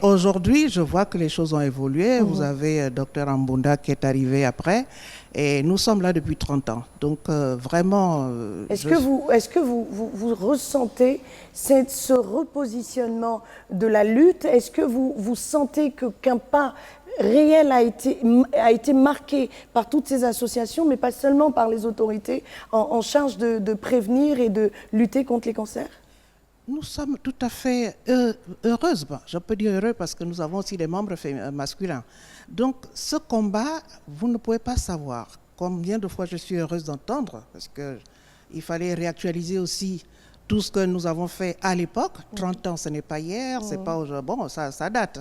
Aujourd'hui, je vois que les choses ont évolué. Vous avez Dr Ambunda qui est arrivé après, et nous sommes là depuis 30 ans. Donc vraiment... Est-ce que vous ressentez ce repositionnement de la lutte? Est-ce que vous sentez qu'un pas réel a été marqué par toutes ces associations, mais pas seulement par les autorités en charge de prévenir et de lutter contre les cancers? Nous sommes tout à fait heureuses. Je peux dire heureux parce que nous avons aussi des membres masculins. Donc ce combat, vous ne pouvez pas savoir combien de fois je suis heureuse d'entendre, parce qu'il fallait réactualiser aussi tout ce que nous avons fait à l'époque. 30 ans, ce n'est pas hier, c'est pas aujourd'hui. Bon, ça date.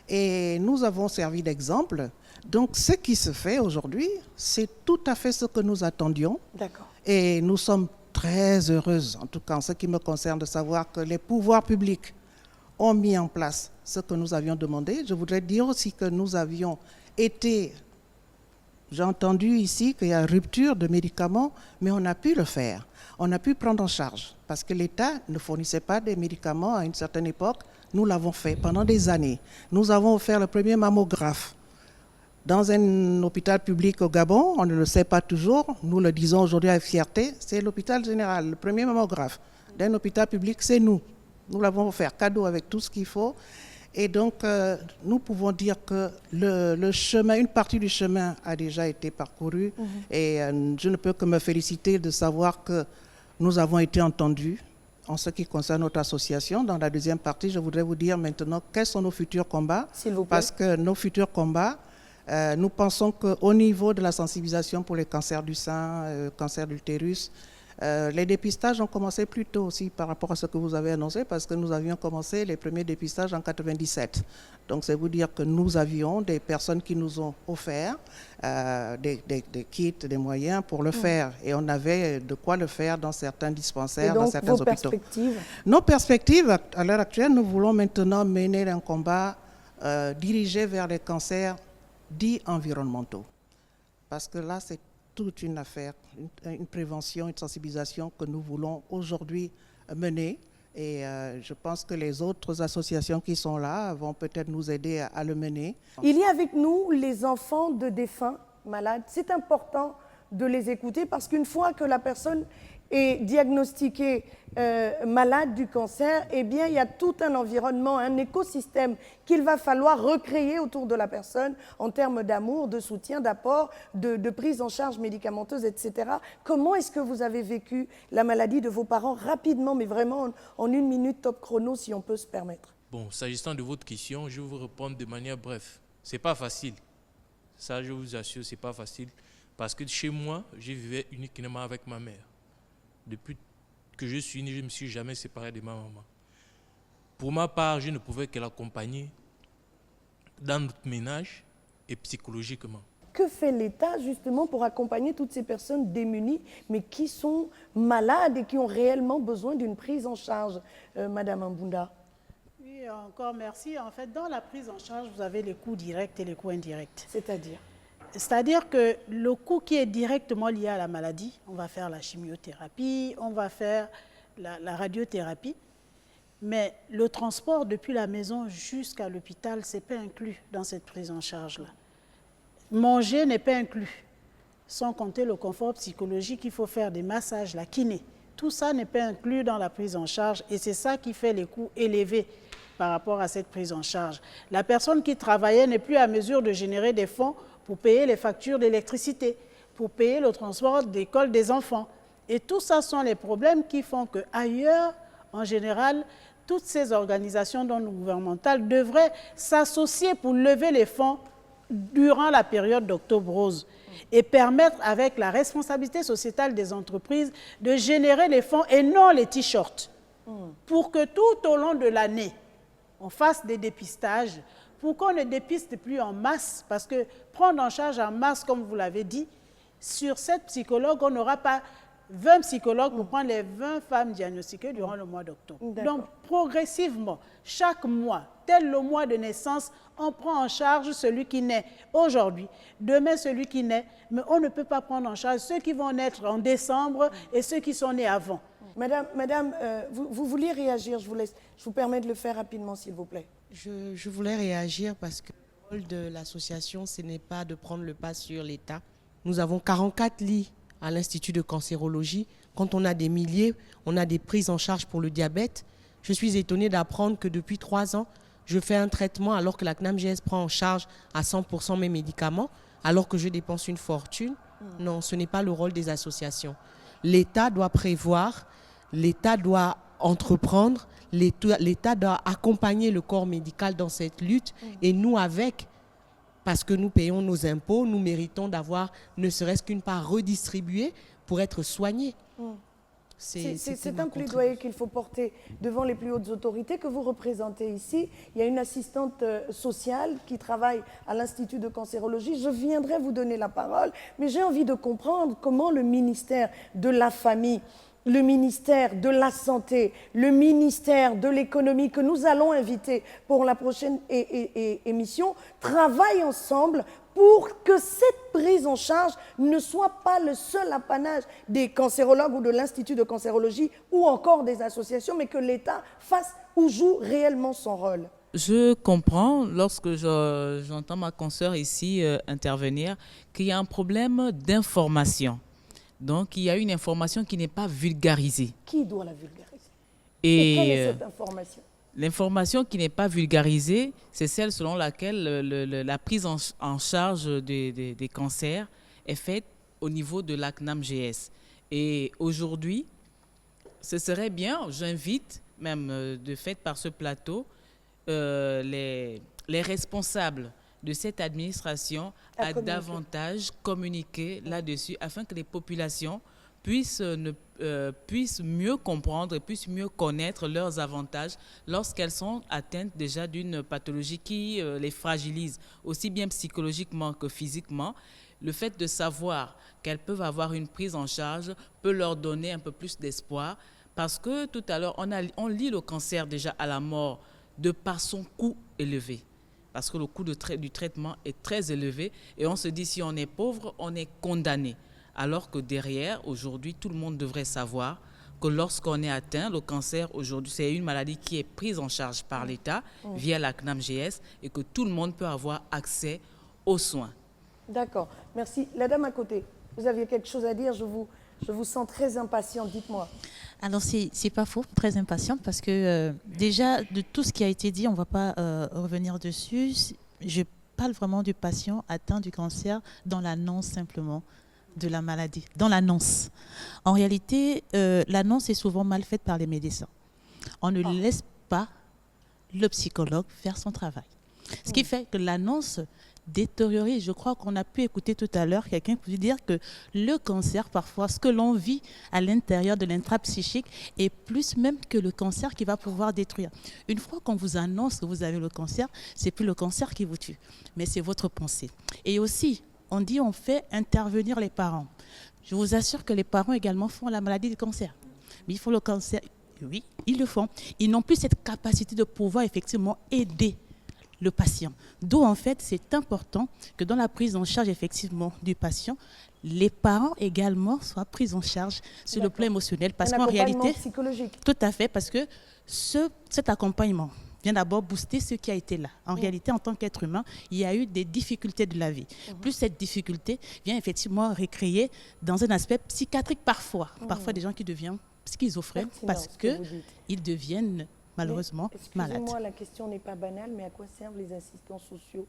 Et nous avons servi d'exemple. Donc, ce qui se fait aujourd'hui, c'est tout à fait ce que nous attendions. D'accord. Et nous sommes très heureuses, en tout cas en ce qui me concerne, de savoir que les pouvoirs publics ont mis en place ce que nous avions demandé. Je voudrais dire aussi que nous avions été... J'ai entendu ici qu'il y a rupture de médicaments, mais on a pu le faire. On a pu prendre en charge parce que l'État ne fournissait pas des médicaments à une certaine époque. Nous l'avons fait pendant des années. Nous avons offert le premier mammographe dans un hôpital public au Gabon. On ne le sait pas toujours. Nous le disons aujourd'hui avec fierté. C'est l'hôpital général. Le premier mammographe d'un hôpital public, c'est nous. Nous l'avons offert cadeau avec tout ce qu'il faut. Et donc, nous pouvons dire que le chemin, une partie du chemin a déjà été parcouru. Et je ne peux que me féliciter de savoir que nous avons été entendus en ce qui concerne notre association. Dans la deuxième partie, je voudrais vous dire maintenant quels sont nos futurs combats. S'il vous plaît. Parce que nos futurs combats, nous pensons qu'au niveau de la sensibilisation pour les cancers du sein, cancer de l'utérus, Les dépistages ont commencé plus tôt aussi par rapport à ce que vous avez annoncé, parce que nous avions commencé les premiers dépistages en 97. Donc c'est vous dire que nous avions des personnes qui nous ont offert des kits, des moyens pour le faire. Et on avait de quoi le faire dans certains dispensaires, dans certains hôpitaux. Perspectives? Nos perspectives, à l'heure actuelle, nous voulons maintenant mener un combat dirigé vers les cancers dits environnementaux. Parce que là, c'est toute une affaire, une prévention, une sensibilisation que nous voulons aujourd'hui mener. Et je pense que les autres associations qui sont là vont peut-être nous aider à le mener. Il y a avec nous les enfants de défunts malades. C'est important de les écouter parce qu'une fois que la personne est diagnostiquée malade du cancer, eh bien, il y a tout un environnement, un écosystème qu'il va falloir recréer autour de la personne en termes d'amour, de soutien, d'apport, de prise en charge médicamenteuse, etc. Comment est-ce que vous avez vécu la maladie de vos parents rapidement, mais vraiment en 1 minute top chrono, si on peut se permettre? Bon, s'agissant de votre question, je vais vous répondre de manière brève. C'est pas facile. Ça, je vous assure, c'est pas facile. Parce que chez moi, je vivais uniquement avec ma mère. Depuis que je suis né, je ne me suis jamais séparé de ma maman. Pour ma part, je ne pouvais que l'accompagner dans notre ménage et psychologiquement. Que fait l'État justement pour accompagner toutes ces personnes démunies, mais qui sont malades et qui ont réellement besoin d'une prise en charge, Madame Mbunda? Oui, encore merci. En fait, dans la prise en charge, vous avez les coûts directs et les coûts indirects. C'est-à-dire? C'est-à-dire que le coût qui est directement lié à la maladie, on va faire la chimiothérapie, on va faire la radiothérapie, mais le transport depuis la maison jusqu'à l'hôpital, ce n'est pas inclus dans cette prise en charge-là. Manger n'est pas inclus, sans compter le confort psychologique, il faut faire des massages, la kiné. Tout ça n'est pas inclus dans la prise en charge et c'est ça qui fait les coûts élevés par rapport à cette prise en charge. La personne qui travaillait n'est plus à mesure de générer des fonds pour payer les factures d'électricité, pour payer le transport d'école des enfants. Et tout ça sont les problèmes qui font qu'ailleurs, en général, toutes ces organisations non gouvernementales devraient s'associer pour lever les fonds durant la période d'Octobre Rose et permettre, avec la responsabilité sociétale des entreprises, de générer les fonds et non les t-shirts, pour que tout au long de l'année, on fasse des dépistages, pour qu'on ne dépiste plus en masse, parce que prendre en charge en masse, comme vous l'avez dit, sur 7 psychologues, on n'aura pas 20 psychologues pour prendre les 20 femmes diagnostiquées durant le mois d'octobre. Donc, progressivement, chaque mois, tel le mois de naissance, on prend en charge celui qui naît aujourd'hui, demain celui qui naît, mais on ne peut pas prendre en charge ceux qui vont naître en décembre et ceux qui sont nés avant. Madame, vous vouliez réagir, je vous permets de le faire rapidement, s'il vous plaît. Je voulais réagir parce que le rôle de l'association, ce n'est pas de prendre le pas sur l'État. Nous avons 44 lits à l'Institut de cancérologie. Quand on a des milliers, on a des prises en charge pour le diabète. Je suis étonnée d'apprendre que depuis 3 ans, je fais un traitement alors que la CNAMGS prend en charge à 100% mes médicaments, alors que je dépense une fortune. Non, ce n'est pas le rôle des associations. L'État doit prévoir, l'État doit entreprendre, l'État doit accompagner le corps médical dans cette lutte et nous avec, parce que nous payons nos impôts, nous méritons d'avoir ne serait-ce qu'une part redistribuée pour être soignés. C'est un plaidoyer qu'il faut porter devant les plus hautes autorités que vous représentez ici. Il y a une assistante sociale qui travaille à l'Institut de cancérologie. Je viendrai vous donner la parole, mais j'ai envie de comprendre comment le ministère de la Famille, le ministère de la Santé, le ministère de l'Économie que nous allons inviter pour la prochaine émission travaillent ensemble pour que cette prise en charge ne soit pas le seul apanage des cancérologues ou de l'Institut de cancérologie ou encore des associations, mais que l'État fasse ou joue réellement son rôle. Je comprends, lorsque j'entends ma consoeur ici intervenir, qu'il y a un problème d'information. Donc, il y a une information qui n'est pas vulgarisée. Qui doit la vulgariser? Et quelle est cette information? L'information qui n'est pas vulgarisée, c'est celle selon laquelle la prise en charge des cancers est faite au niveau de la CNAMGS. Et aujourd'hui, ce serait bien, j'invite même de fait par ce plateau, les responsables de cette administration à davantage communiquer là-dessus afin que les populations puissent mieux comprendre et puissent mieux connaître leurs avantages lorsqu'elles sont atteintes déjà d'une pathologie qui les fragilise, aussi bien psychologiquement que physiquement. Le fait de savoir qu'elles peuvent avoir une prise en charge peut leur donner un peu plus d'espoir, parce que tout à l'heure, on lie le cancer déjà à la mort de par son coût élevé. Parce que le coût du traitement est très élevé et on se dit si on est pauvre, on est condamné. Alors que derrière, aujourd'hui, tout le monde devrait savoir que lorsqu'on est atteint, le cancer, aujourd'hui, c'est une maladie qui est prise en charge par l'État via la CNAMGS et que tout le monde peut avoir accès aux soins. D'accord, merci. La dame à côté, vous aviez quelque chose à dire, je vous sens très impatiente, dites-moi. Alors, c'est pas faux, très impatiente, parce que déjà, de tout ce qui a été dit, on ne va pas revenir dessus. Je parle vraiment du patient atteint du cancer dans l'annonce simplement de la maladie, dans l'annonce. En réalité, l'annonce est souvent mal faite par les médecins. On ne laisse pas le psychologue faire son travail. Ce qui fait que l'annonce détériorise. Je crois qu'on a pu écouter tout à l'heure quelqu'un qui dire que le cancer, parfois, ce que l'on vit à l'intérieur de l'intrapsychique est plus même que le cancer qui va pouvoir détruire. Une fois qu'on vous annonce que vous avez le cancer, c'est plus le cancer qui vous tue, mais c'est votre pensée. Et aussi, on dit on fait intervenir les parents. Je vous assure que les parents également font la maladie du cancer. Mais il faut le cancer, oui, ils le font. Ils n'ont plus cette capacité de pouvoir effectivement aider le patient. D'où, en fait, c'est important que dans la prise en charge, effectivement, du patient, les parents également soient pris en charge sur le plan émotionnel. Parce qu'en réalité, psychologique. Tout à fait, parce que cet accompagnement vient d'abord booster ce qui a été là. En réalité, en tant qu'être humain, il y a eu des difficultés de la vie. Plus cette difficulté vient effectivement recréer dans un aspect psychiatrique parfois. Parfois, des gens qui deviennent schizophrènes parce qu'ils deviennent malheureusement malades. Excusez-moi, la question n'est pas banale, mais à quoi servent les assistants sociaux?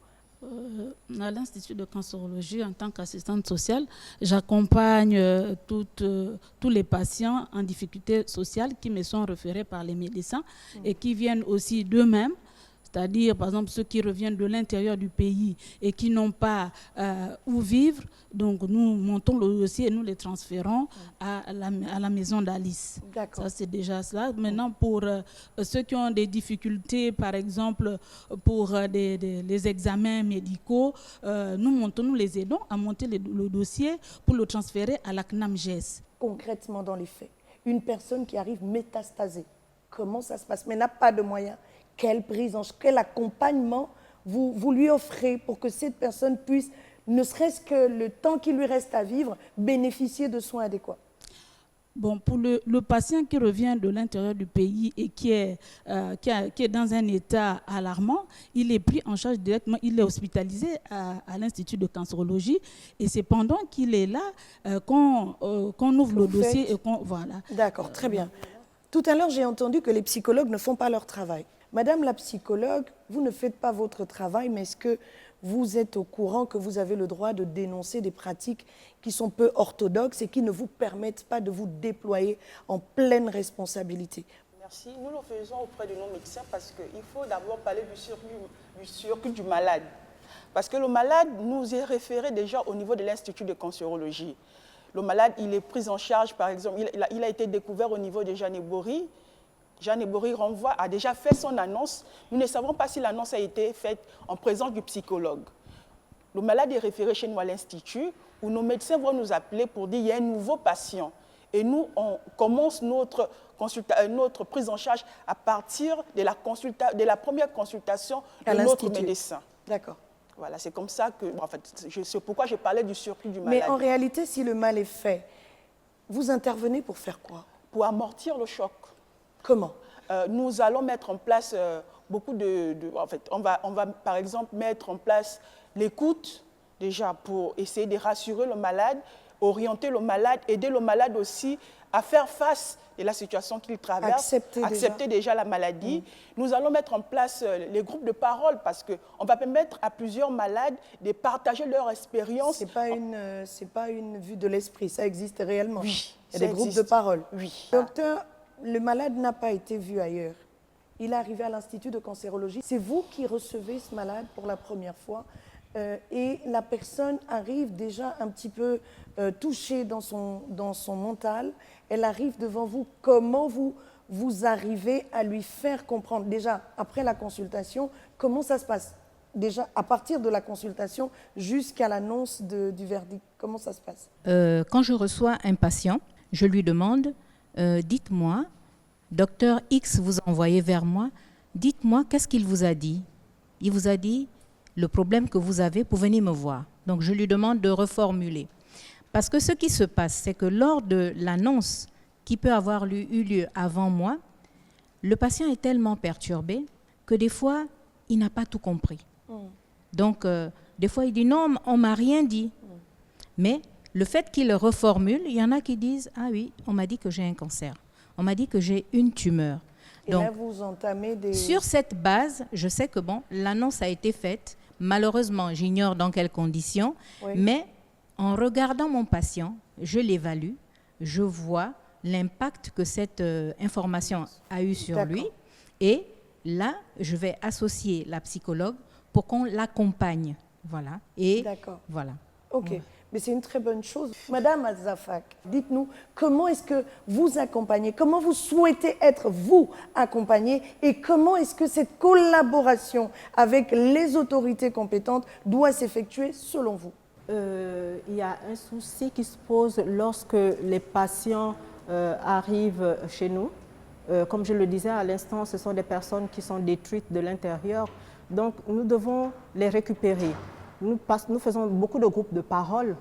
À l'Institut de cancérologie, en tant qu'assistante sociale, j'accompagne tous les patients en difficulté sociale qui me sont référés par les médecins et qui viennent aussi d'eux-mêmes. C'est-à-dire, par exemple, ceux qui reviennent de l'intérieur du pays et qui n'ont pas où vivre. Donc, nous montons le dossier et nous les transférons à la maison d'Alice. Ça, c'est déjà cela. Maintenant, pour ceux qui ont des difficultés, par exemple, pour les examens médicaux, nous les aidons à monter le dossier pour le transférer à la CNAMGS. Concrètement, dans les faits, une personne qui arrive métastasée, comment ça se passe, mais n'a pas de moyens? Quelle prise en charge, quel accompagnement vous lui offrez pour que cette personne puisse, ne serait-ce que le temps qu'il lui reste à vivre, bénéficier de soins adéquats? Bon, pour le patient qui revient de l'intérieur du pays et qui est dans un état alarmant, il est pris en charge directement, il est hospitalisé à l'Institut de cancérologie et c'est pendant qu'il est là qu'on ouvre le dossier et qu'on... Voilà. D'accord, très bien. Tout à l'heure, j'ai entendu que les psychologues ne font pas leur travail. Madame la psychologue, vous ne faites pas votre travail, mais est-ce que vous êtes au courant que vous avez le droit de dénoncer des pratiques qui sont peu orthodoxes et qui ne vous permettent pas de vous déployer en pleine responsabilité? Merci. Nous le faisons auprès de nos médecins parce qu'il faut d'abord parler du circuit du malade. Parce que le malade nous est référé déjà au niveau de l'Institut de cancérologie. Le malade, il est pris en charge, par exemple, il a été découvert au niveau de Jeanne Bory. Jeanne Bory a déjà fait son annonce. Nous ne savons pas si l'annonce a été faite en présence du psychologue. Le malade est référé chez nous à l'Institut où nos médecins vont nous appeler pour dire qu'il y a un nouveau patient. Et nous, on commence notre prise en charge à partir de la première consultation de notre médecin. D'accord. Voilà, c'est comme ça que, en fait, c'est pourquoi je parlais du circuit du malade. Mais en réalité, si le mal est fait, vous intervenez pour faire quoi? Pour amortir le choc. Comment? Nous allons mettre en place beaucoup en fait, on va par exemple mettre en place l'écoute, déjà pour essayer de rassurer le malade, orienter le malade, aider le malade aussi à faire face à la situation qu'il traverse, accepter déjà la maladie. Nous allons mettre en place les groupes de parole parce qu'on va permettre à plusieurs malades de partager leur expérience. C'est pas une vue de l'esprit, ça existe réellement. Oui, il y a des groupes de parole. Oui. Docteur, le malade n'a pas été vu ailleurs. Il est arrivé à l'Institut de cancérologie. C'est vous qui recevez ce malade pour la première fois. et la personne arrive déjà un petit peu touchée dans son mental. Elle arrive devant vous. Comment vous arrivez à lui faire comprendre, déjà après la consultation, comment ça se passe? Déjà à partir de la consultation jusqu'à l'annonce du verdict, comment ça se passe? Quand je reçois un patient, je lui demande, dites-moi, docteur X vous a envoyé vers moi, dites-moi qu'est-ce qu'il vous a dit? Il vous a dit le problème que vous avez pour venir me voir. Donc je lui demande de reformuler. Parce que ce qui se passe, c'est que lors de l'annonce qui peut avoir eu lieu avant moi, le patient est tellement perturbé que des fois, il n'a pas tout compris. Donc, des fois, il dit non, on ne m'a rien dit. Mais le fait qu'il reformule, il y en a qui disent, ah oui, on m'a dit que j'ai un cancer. On m'a dit que j'ai une tumeur. Et donc, là, vous entamez des... Sur cette base, je sais que bon, l'annonce a été faite. Malheureusement, j'ignore dans quelles conditions. Oui. Mais en regardant mon patient, je l'évalue, je vois l'impact que cette information a eu sur lui. Et là, je vais associer la psychologue pour qu'on l'accompagne. Voilà. Et voilà. Ok. Mais c'est une très bonne chose. Madame Azafak, dites-nous, comment est-ce que vous accompagnez? Comment vous souhaitez être, vous, accompagné? Et comment est-ce que cette collaboration avec les autorités compétentes doit s'effectuer selon vous? Il y a un souci qui se pose lorsque les patients arrivent chez nous. Comme je le disais à l'instant, ce sont des personnes qui sont détruites de l'intérieur. Donc, nous devons les récupérer. Nous faisons beaucoup de groupes de parole,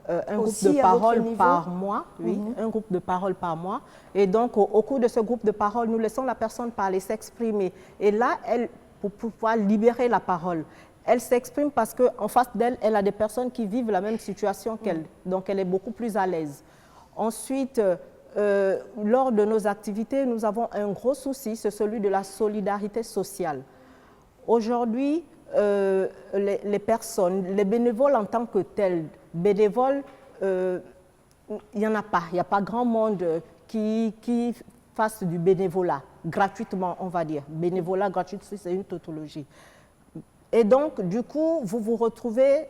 un groupe de parole par mois, un groupe de parole par mois. Et donc, au cours de ce groupe de parole, nous laissons la personne parler, s'exprimer. Et là, pour pouvoir libérer la parole, elle s'exprime parce qu'en face d'elle, elle a des personnes qui vivent la même situation qu'elle. Donc, elle est beaucoup plus à l'aise. Ensuite, lors de nos activités, nous avons un gros souci, c'est celui de la solidarité sociale. Aujourd'hui, les personnes, les bénévoles en tant que tels, bénévoles, il n'y en a pas. Il n'y a pas grand monde qui fasse du bénévolat, gratuitement, on va dire. Bénévolat gratuit, c'est une tautologie. Et donc, du coup, vous vous retrouvez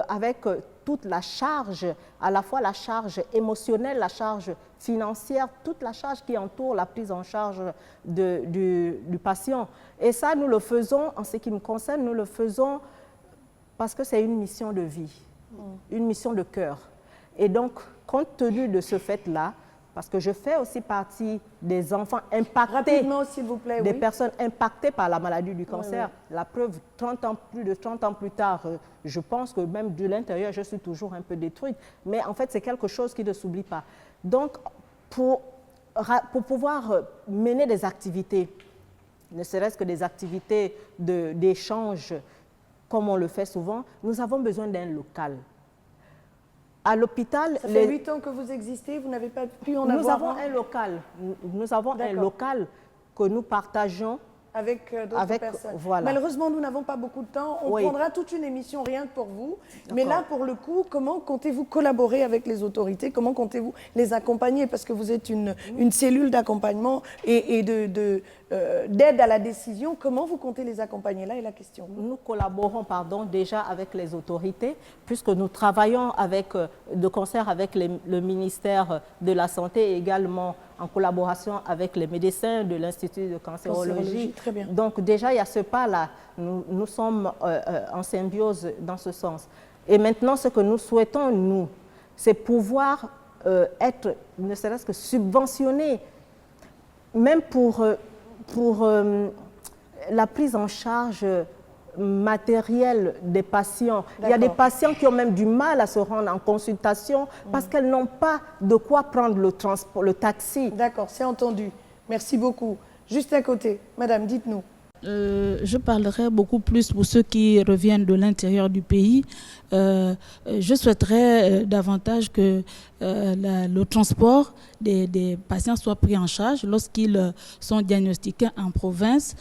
avec toute la charge, à la fois la charge émotionnelle, la charge financière, toute la charge qui entoure la prise en charge du patient. Et ça, nous le faisons, en ce qui me concerne, nous le faisons parce que c'est une mission de vie, une mission de cœur. Et donc, compte tenu de ce fait-là, parce que je fais aussi partie des enfants impactés, s'il vous plaît, des personnes impactées par la maladie du cancer. La preuve, plus de 30 ans plus tard, je pense que même de l'intérieur, je suis toujours un peu détruite. Mais en fait, c'est quelque chose qui ne s'oublie pas. Donc, pour pouvoir mener des activités, ne serait-ce que des activités d'échange, comme on le fait souvent, nous avons besoin d'un local. À l'hôpital, ça fait 8 ans que vous existez, vous n'avez pas pu en avoir. Nous avons un local. Nous avons un local que nous partageons avec d'autres personnes. Voilà. Malheureusement, nous n'avons pas beaucoup de temps. On prendra toute une émission rien que pour vous. Mais là, pour le coup, comment comptez-vous collaborer avec les autorités? Comment comptez-vous les accompagner? Parce que vous êtes une cellule d'accompagnement et d'aide à la décision. Comment vous comptez les accompagner? Là est la question. Nous collaborons déjà avec les autorités, puisque nous travaillons de concert avec le ministère de la Santé et également en collaboration avec les médecins de l'Institut de cancérologie. Très bien. Donc déjà, il y a ce pas-là. Nous sommes en symbiose dans ce sens. Et maintenant, ce que nous souhaitons, nous, c'est pouvoir être, ne serait-ce que subventionnés, même pour la prise en charge matériel des patients. Il y a des patients qui ont même du mal à se rendre en consultation parce qu'elles n'ont pas de quoi prendre le taxi. D'accord, c'est entendu. Merci beaucoup. Juste à côté, madame, dites-nous. Je parlerai beaucoup plus pour ceux qui reviennent de l'intérieur du pays. Je souhaiterais davantage que le transport des patients soit pris en charge lorsqu'ils sont diagnostiqués en province,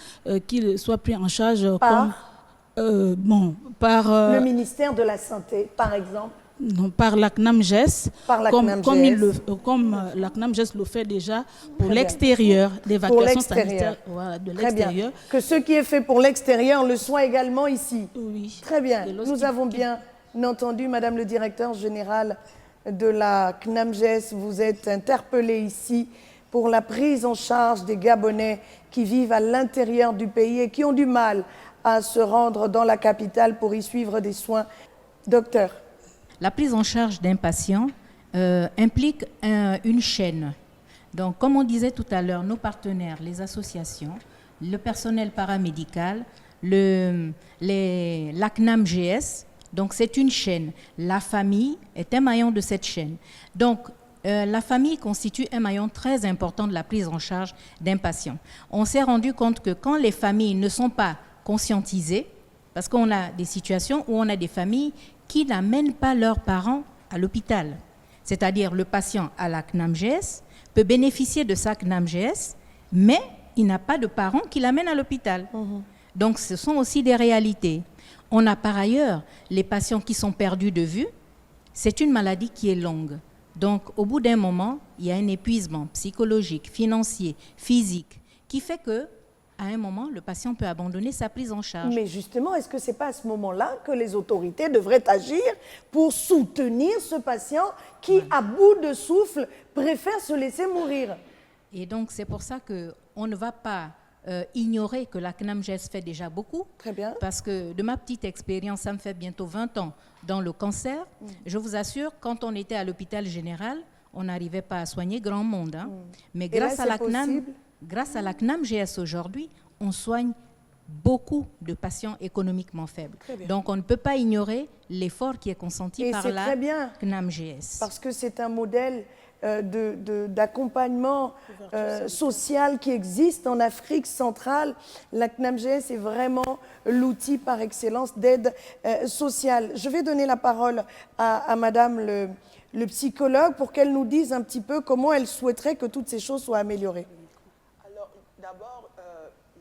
qu'ils soient pris en charge par le ministère de la Santé, par exemple. Non, par la CNAMGES, Par la comme CNAMGES. la CNAMGES le fait déjà pour Très l'extérieur, bien. l'évacuation Pour l'extérieur. sanitaire voilà, de Très bien. l'extérieur. Que ce qui est fait pour l'extérieur le soit également ici. Oui. Très bien. Et Nous avons bien entendu, Madame le directeur général de la CNAMGES, vous êtes interpellée ici pour la prise en charge des Gabonais qui vivent à l'intérieur du pays et qui ont du mal à se rendre dans la capitale pour y suivre des soins. Docteur. La prise en charge d'un patient implique une chaîne. Donc, comme on disait tout à l'heure, nos partenaires, les associations, le personnel paramédical, la CNAMGS, donc c'est une chaîne. La famille est un maillon de cette chaîne. Donc, la famille constitue un maillon très important de la prise en charge d'un patient. On s'est rendu compte que quand les familles ne sont pas conscientisées, parce qu'on a des situations où on a des familles qui n'amènent pas leurs parents à l'hôpital. C'est-à-dire le patient à la CNAMGS peut bénéficier de sa CNAMGS, mais il n'a pas de parents qui l'amènent à l'hôpital. Donc ce sont aussi des réalités. On a par ailleurs les patients qui sont perdus de vue. C'est une maladie qui est longue. Donc au bout d'un moment, il y a un épuisement psychologique, financier, physique, qui fait que à un moment, le patient peut abandonner sa prise en charge. Mais justement, est-ce que ce n'est pas à ce moment-là que les autorités devraient agir pour soutenir ce patient qui, à bout de souffle, préfère se laisser mourir? Et donc, c'est pour ça qu'on ne va pas ignorer que la CNAMGES fait déjà beaucoup. Très bien. Parce que de ma petite expérience, ça me fait bientôt 20 ans dans le cancer. Je vous assure, quand on était à l'hôpital général, on n'arrivait pas à soigner grand monde. Hein. Mais grâce à la CNAM... Grâce à la CNAMGS aujourd'hui, on soigne beaucoup de patients économiquement faibles. Donc on ne peut pas ignorer l'effort qui est consenti par la CNAMGS. Parce que c'est un modèle d'accompagnement social qui existe en Afrique centrale. La CNAMGS est vraiment l'outil par excellence d'aide sociale. Je vais donner la parole à Madame le psychologue pour qu'elle nous dise un petit peu comment elle souhaiterait que toutes ces choses soient améliorées. D'abord,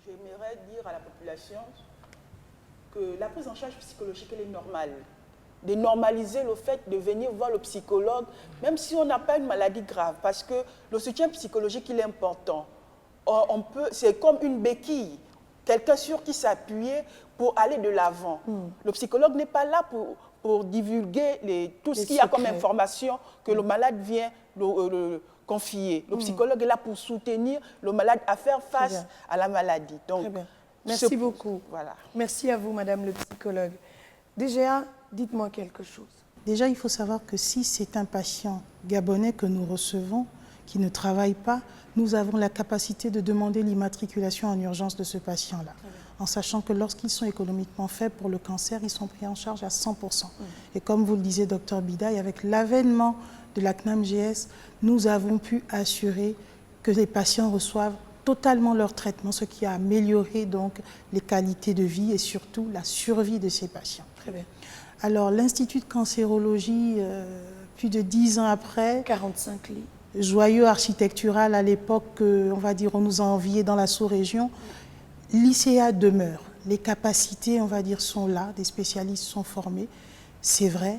j'aimerais dire à la population que la prise en charge psychologique, elle est normale. De normaliser le fait de venir voir le psychologue, même si on n'a pas une maladie grave, parce que le soutien psychologique, il est important. C'est comme une béquille, quelqu'un sur qui s'appuyer pour aller de l'avant. Le psychologue n'est pas là pour divulguer tout ce qu'il y a comme information que le malade vient confier. Le psychologue est là pour soutenir le malade à faire face à la maladie. Donc, merci beaucoup. Voilà. Merci à vous, Madame le psychologue. DGA, dites-moi quelque chose. Déjà, il faut savoir que si c'est un patient gabonais que nous recevons, qui ne travaille pas, nous avons la capacité de demander l'immatriculation en urgence de ce patient-là, en sachant que lorsqu'ils sont économiquement faibles pour le cancer, ils sont pris en charge à 100%. Et comme vous le disiez, Dr Bidaï, avec l'avènement de la CNAMGS, nous avons pu assurer que les patients reçoivent totalement leur traitement, ce qui a amélioré donc les qualités de vie et surtout la survie de ces patients. Très bien. Alors l'Institut de cancérologie, plus de 10 ans après, 45 lits. Joyeux architectural à l'époque, on va dire, on nous a envié dans la sous-région, l'ICA demeure. Les capacités, on va dire, sont là, des spécialistes sont formés, c'est vrai,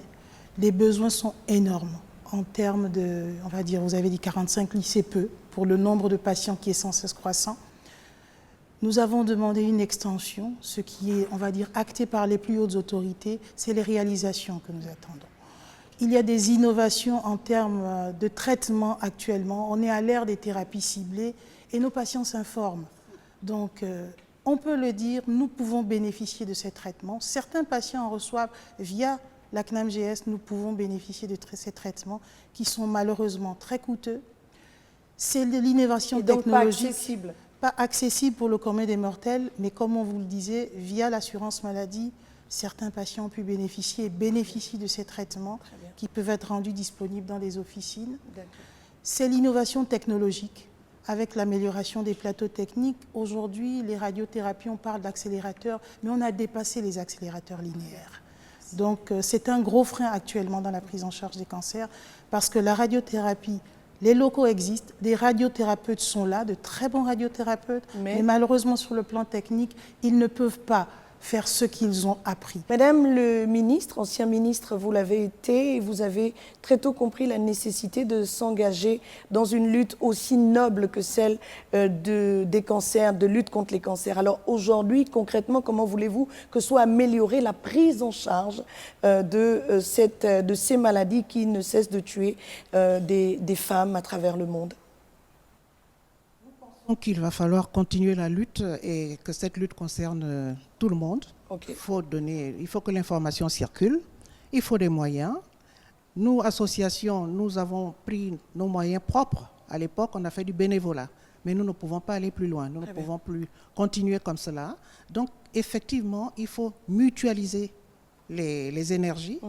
les besoins sont énormes. En termes de, on va dire, vous avez dit 45 lits, c'est peu, pour le nombre de patients qui est sans cesse croissant. Nous avons demandé une extension, ce qui est, on va dire, acté par les plus hautes autorités, c'est les réalisations que nous attendons. Il y a des innovations en termes de traitement actuellement. On est à l'ère des thérapies ciblées et nos patients s'informent. Donc, on peut le dire, nous pouvons bénéficier de ces traitements. Certains patients en reçoivent via la CNAMGS, nous pouvons bénéficier de ces traitements qui sont malheureusement très coûteux. C'est l'innovation technologique. Pas accessible pour le commun des mortels, mais comme on vous le disait, via l'assurance maladie, certains patients ont pu bénéficier et bénéficient de ces traitements qui peuvent être rendus disponibles dans les officines. C'est l'innovation technologique avec l'amélioration des plateaux techniques. Aujourd'hui, les radiothérapies, on parle d'accélérateurs, mais on a dépassé les accélérateurs linéaires. Donc, c'est un gros frein actuellement dans la prise en charge des cancers parce que la radiothérapie, les locaux existent, des radiothérapeutes sont là, de très bons radiothérapeutes, mais malheureusement, sur le plan technique, ils ne peuvent pas faire ce qu'ils ont appris. Madame le ministre, ancien ministre, vous l'avez été et vous avez très tôt compris la nécessité de s'engager dans une lutte aussi noble que celle des cancers, de lutte contre les cancers. Alors aujourd'hui, concrètement, comment voulez-vous que soit améliorée la prise en charge de ces maladies qui ne cessent de tuer des femmes à travers le monde? Donc il va falloir continuer la lutte et que cette lutte concerne tout le monde. Okay. Il faut que l'information circule, il faut des moyens. Nous, associations, nous avons pris nos moyens propres. À l'époque, on a fait du bénévolat, mais nous ne pouvons pas aller plus loin, nous ne pouvons plus continuer comme cela. Donc effectivement, il faut mutualiser les énergies.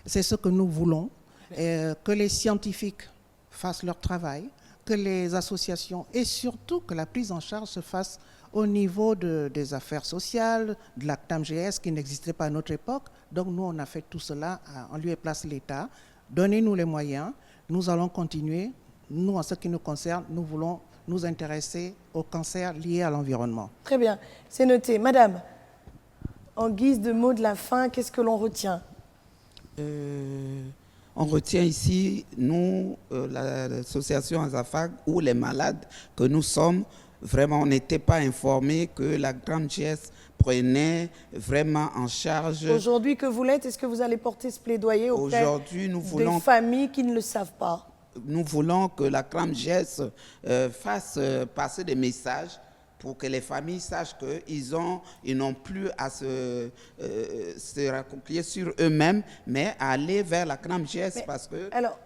C'est ce que nous voulons, que les scientifiques fassent leur travail, que les associations et surtout que la prise en charge se fasse au niveau des affaires sociales, de la CNAM-GS qui n'existait pas à notre époque. Donc nous, on a fait tout cela en lieu et place de l'État. Donnez-nous les moyens, nous allons continuer. Nous, en ce qui nous concerne, nous voulons nous intéresser aux cancers liés à l'environnement. Très bien, c'est noté. Madame, en guise de mot de la fin, qu'est-ce que l'on retient? On retient ici, nous, l'association AZAFAC, ou les malades que nous sommes, vraiment, on n'était pas informés que la CNAM-GS prenait vraiment en charge. Aujourd'hui que vous l'êtes, est-ce que vous allez porter ce plaidoyer auprès des familles qui ne le savent pas? Nous voulons que la CNAM-GS fasse passer des messages pour que les familles sachent qu'ils n'ont plus à se raccrocher sur eux-mêmes, mais à aller vers la CNAM-GS parce que... Alors,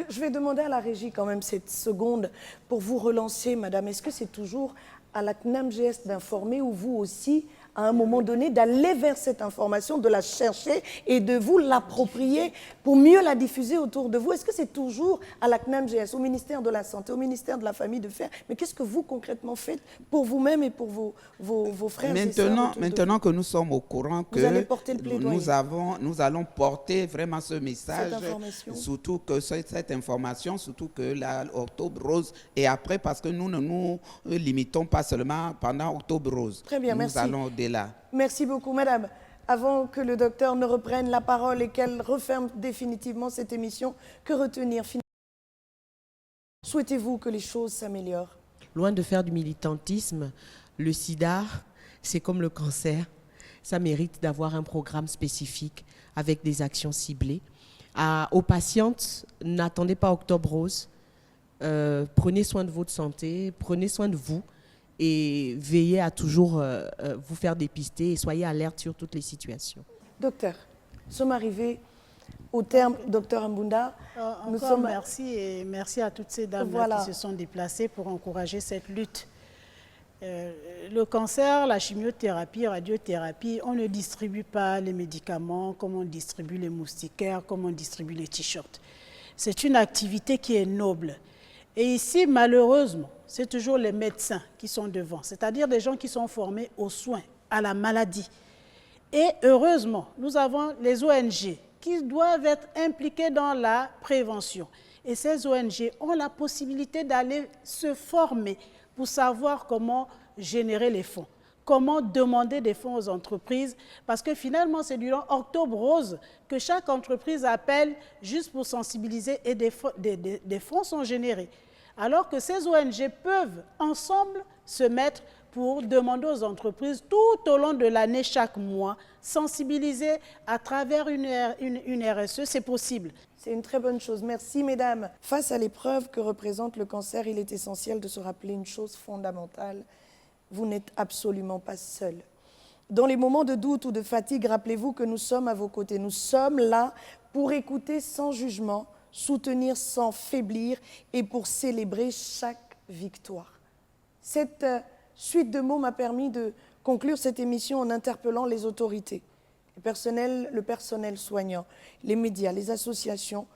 je vais demander à la régie quand même cette seconde pour vous relancer, madame. Est-ce que c'est toujours à la CNAM-GS d'informer ou vous aussi, à un moment donné, d'aller vers cette information, de la chercher et de vous l'approprier pour mieux la diffuser autour de vous? Est-ce que c'est toujours à la CNAM-GS, au ministère de la Santé, au ministère de la Famille de faire? Mais qu'est-ce que vous concrètement faites pour vous-même et pour vos frères et sœurs? Maintenant que nous sommes au courant que vous allez porter le plaidoyer. nous allons porter vraiment ce message, surtout que cette information, surtout que l'Octobre Rose est après, parce que nous ne nous limitons pas seulement pendant Octobre Rose. Très bien, merci. Nous allons au-delà. Merci beaucoup, madame. Avant que le docteur ne reprenne la parole et qu'elle referme définitivement cette émission, que retenir finalement? Souhaitez-vous que les choses s'améliorent? Loin de faire du militantisme, le sida, c'est comme le cancer. Ça mérite d'avoir un programme spécifique avec des actions ciblées. Aux patientes, n'attendez pas Octobre Rose. Prenez soin de votre santé, prenez soin de vous. Et veillez à toujours vous faire dépister et soyez alerte sur toutes les situations. Docteur, nous sommes arrivés au terme, docteur Mbunda. Merci et merci à toutes ces dames qui se sont déplacées pour encourager cette lutte. Le cancer, la chimiothérapie, radiothérapie, on ne distribue pas les médicaments comme on distribue les moustiquaires, comme on distribue les t-shirts. C'est une activité qui est noble. Et ici, malheureusement, c'est toujours les médecins qui sont devant, c'est-à-dire des gens qui sont formés aux soins, à la maladie. Et heureusement, nous avons les ONG qui doivent être impliquées dans la prévention. Et ces ONG ont la possibilité d'aller se former pour savoir comment générer les fonds, comment demander des fonds aux entreprises, parce que finalement, c'est durant Octobre Rose que chaque entreprise appelle juste pour sensibiliser et des fonds sont générés. Alors que ces ONG peuvent ensemble se mettre pour demander aux entreprises tout au long de l'année, chaque mois, sensibiliser à travers une RSE, c'est possible. C'est une très bonne chose. Merci, mesdames. Face à l'épreuve que représente le cancer, il est essentiel de se rappeler une chose fondamentale. Vous n'êtes absolument pas seul. Dans les moments de doute ou de fatigue, rappelez-vous que nous sommes à vos côtés. Nous sommes là pour écouter sans jugement, soutenir sans faiblir et pour célébrer chaque victoire. Cette suite de mots m'a permis de conclure cette émission en interpellant les autorités, le personnel soignant, les médias, les associations,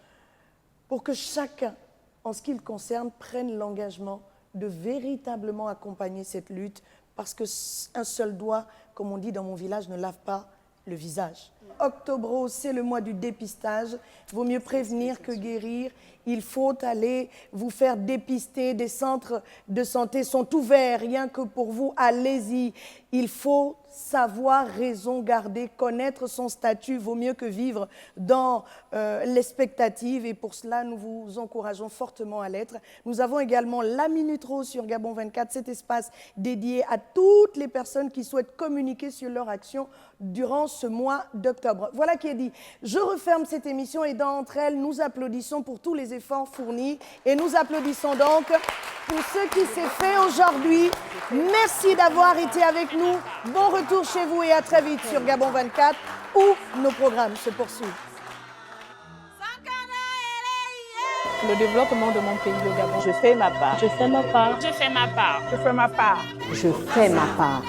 pour que chacun, en ce qui le concerne, prenne l'engagement de véritablement accompagner cette lutte, parce qu'un seul doigt, comme on dit dans mon village, ne lave pas le visage. Octobre, c'est le mois du dépistage. Il vaut mieux prévenir que guérir. Il faut aller vous faire dépister. Des centres de santé sont ouverts, rien que pour vous. Allez-y. Il faut savoir raison garder, connaître son statut vaut mieux que vivre dans l'expectative. Et pour cela, nous vous encourageons fortement à l'être. Nous avons également la Minute Rose sur Gabon 24, cet espace dédié à toutes les personnes qui souhaitent communiquer sur leur action durant ce mois d'octobre. Voilà qui est dit. Je referme cette émission et d'entre elles, nous applaudissons pour tous les efforts fournis et nous applaudissons donc pour ce qui s'est fait aujourd'hui. Merci d'avoir été avec nous. Bon retour chez vous et à très vite sur Gabon 24 où nos programmes se poursuivent. Le développement de mon pays, le Gabon. Je fais ma part. Je fais ma part. Je fais ma part. Je fais ma part. Je fais ma part.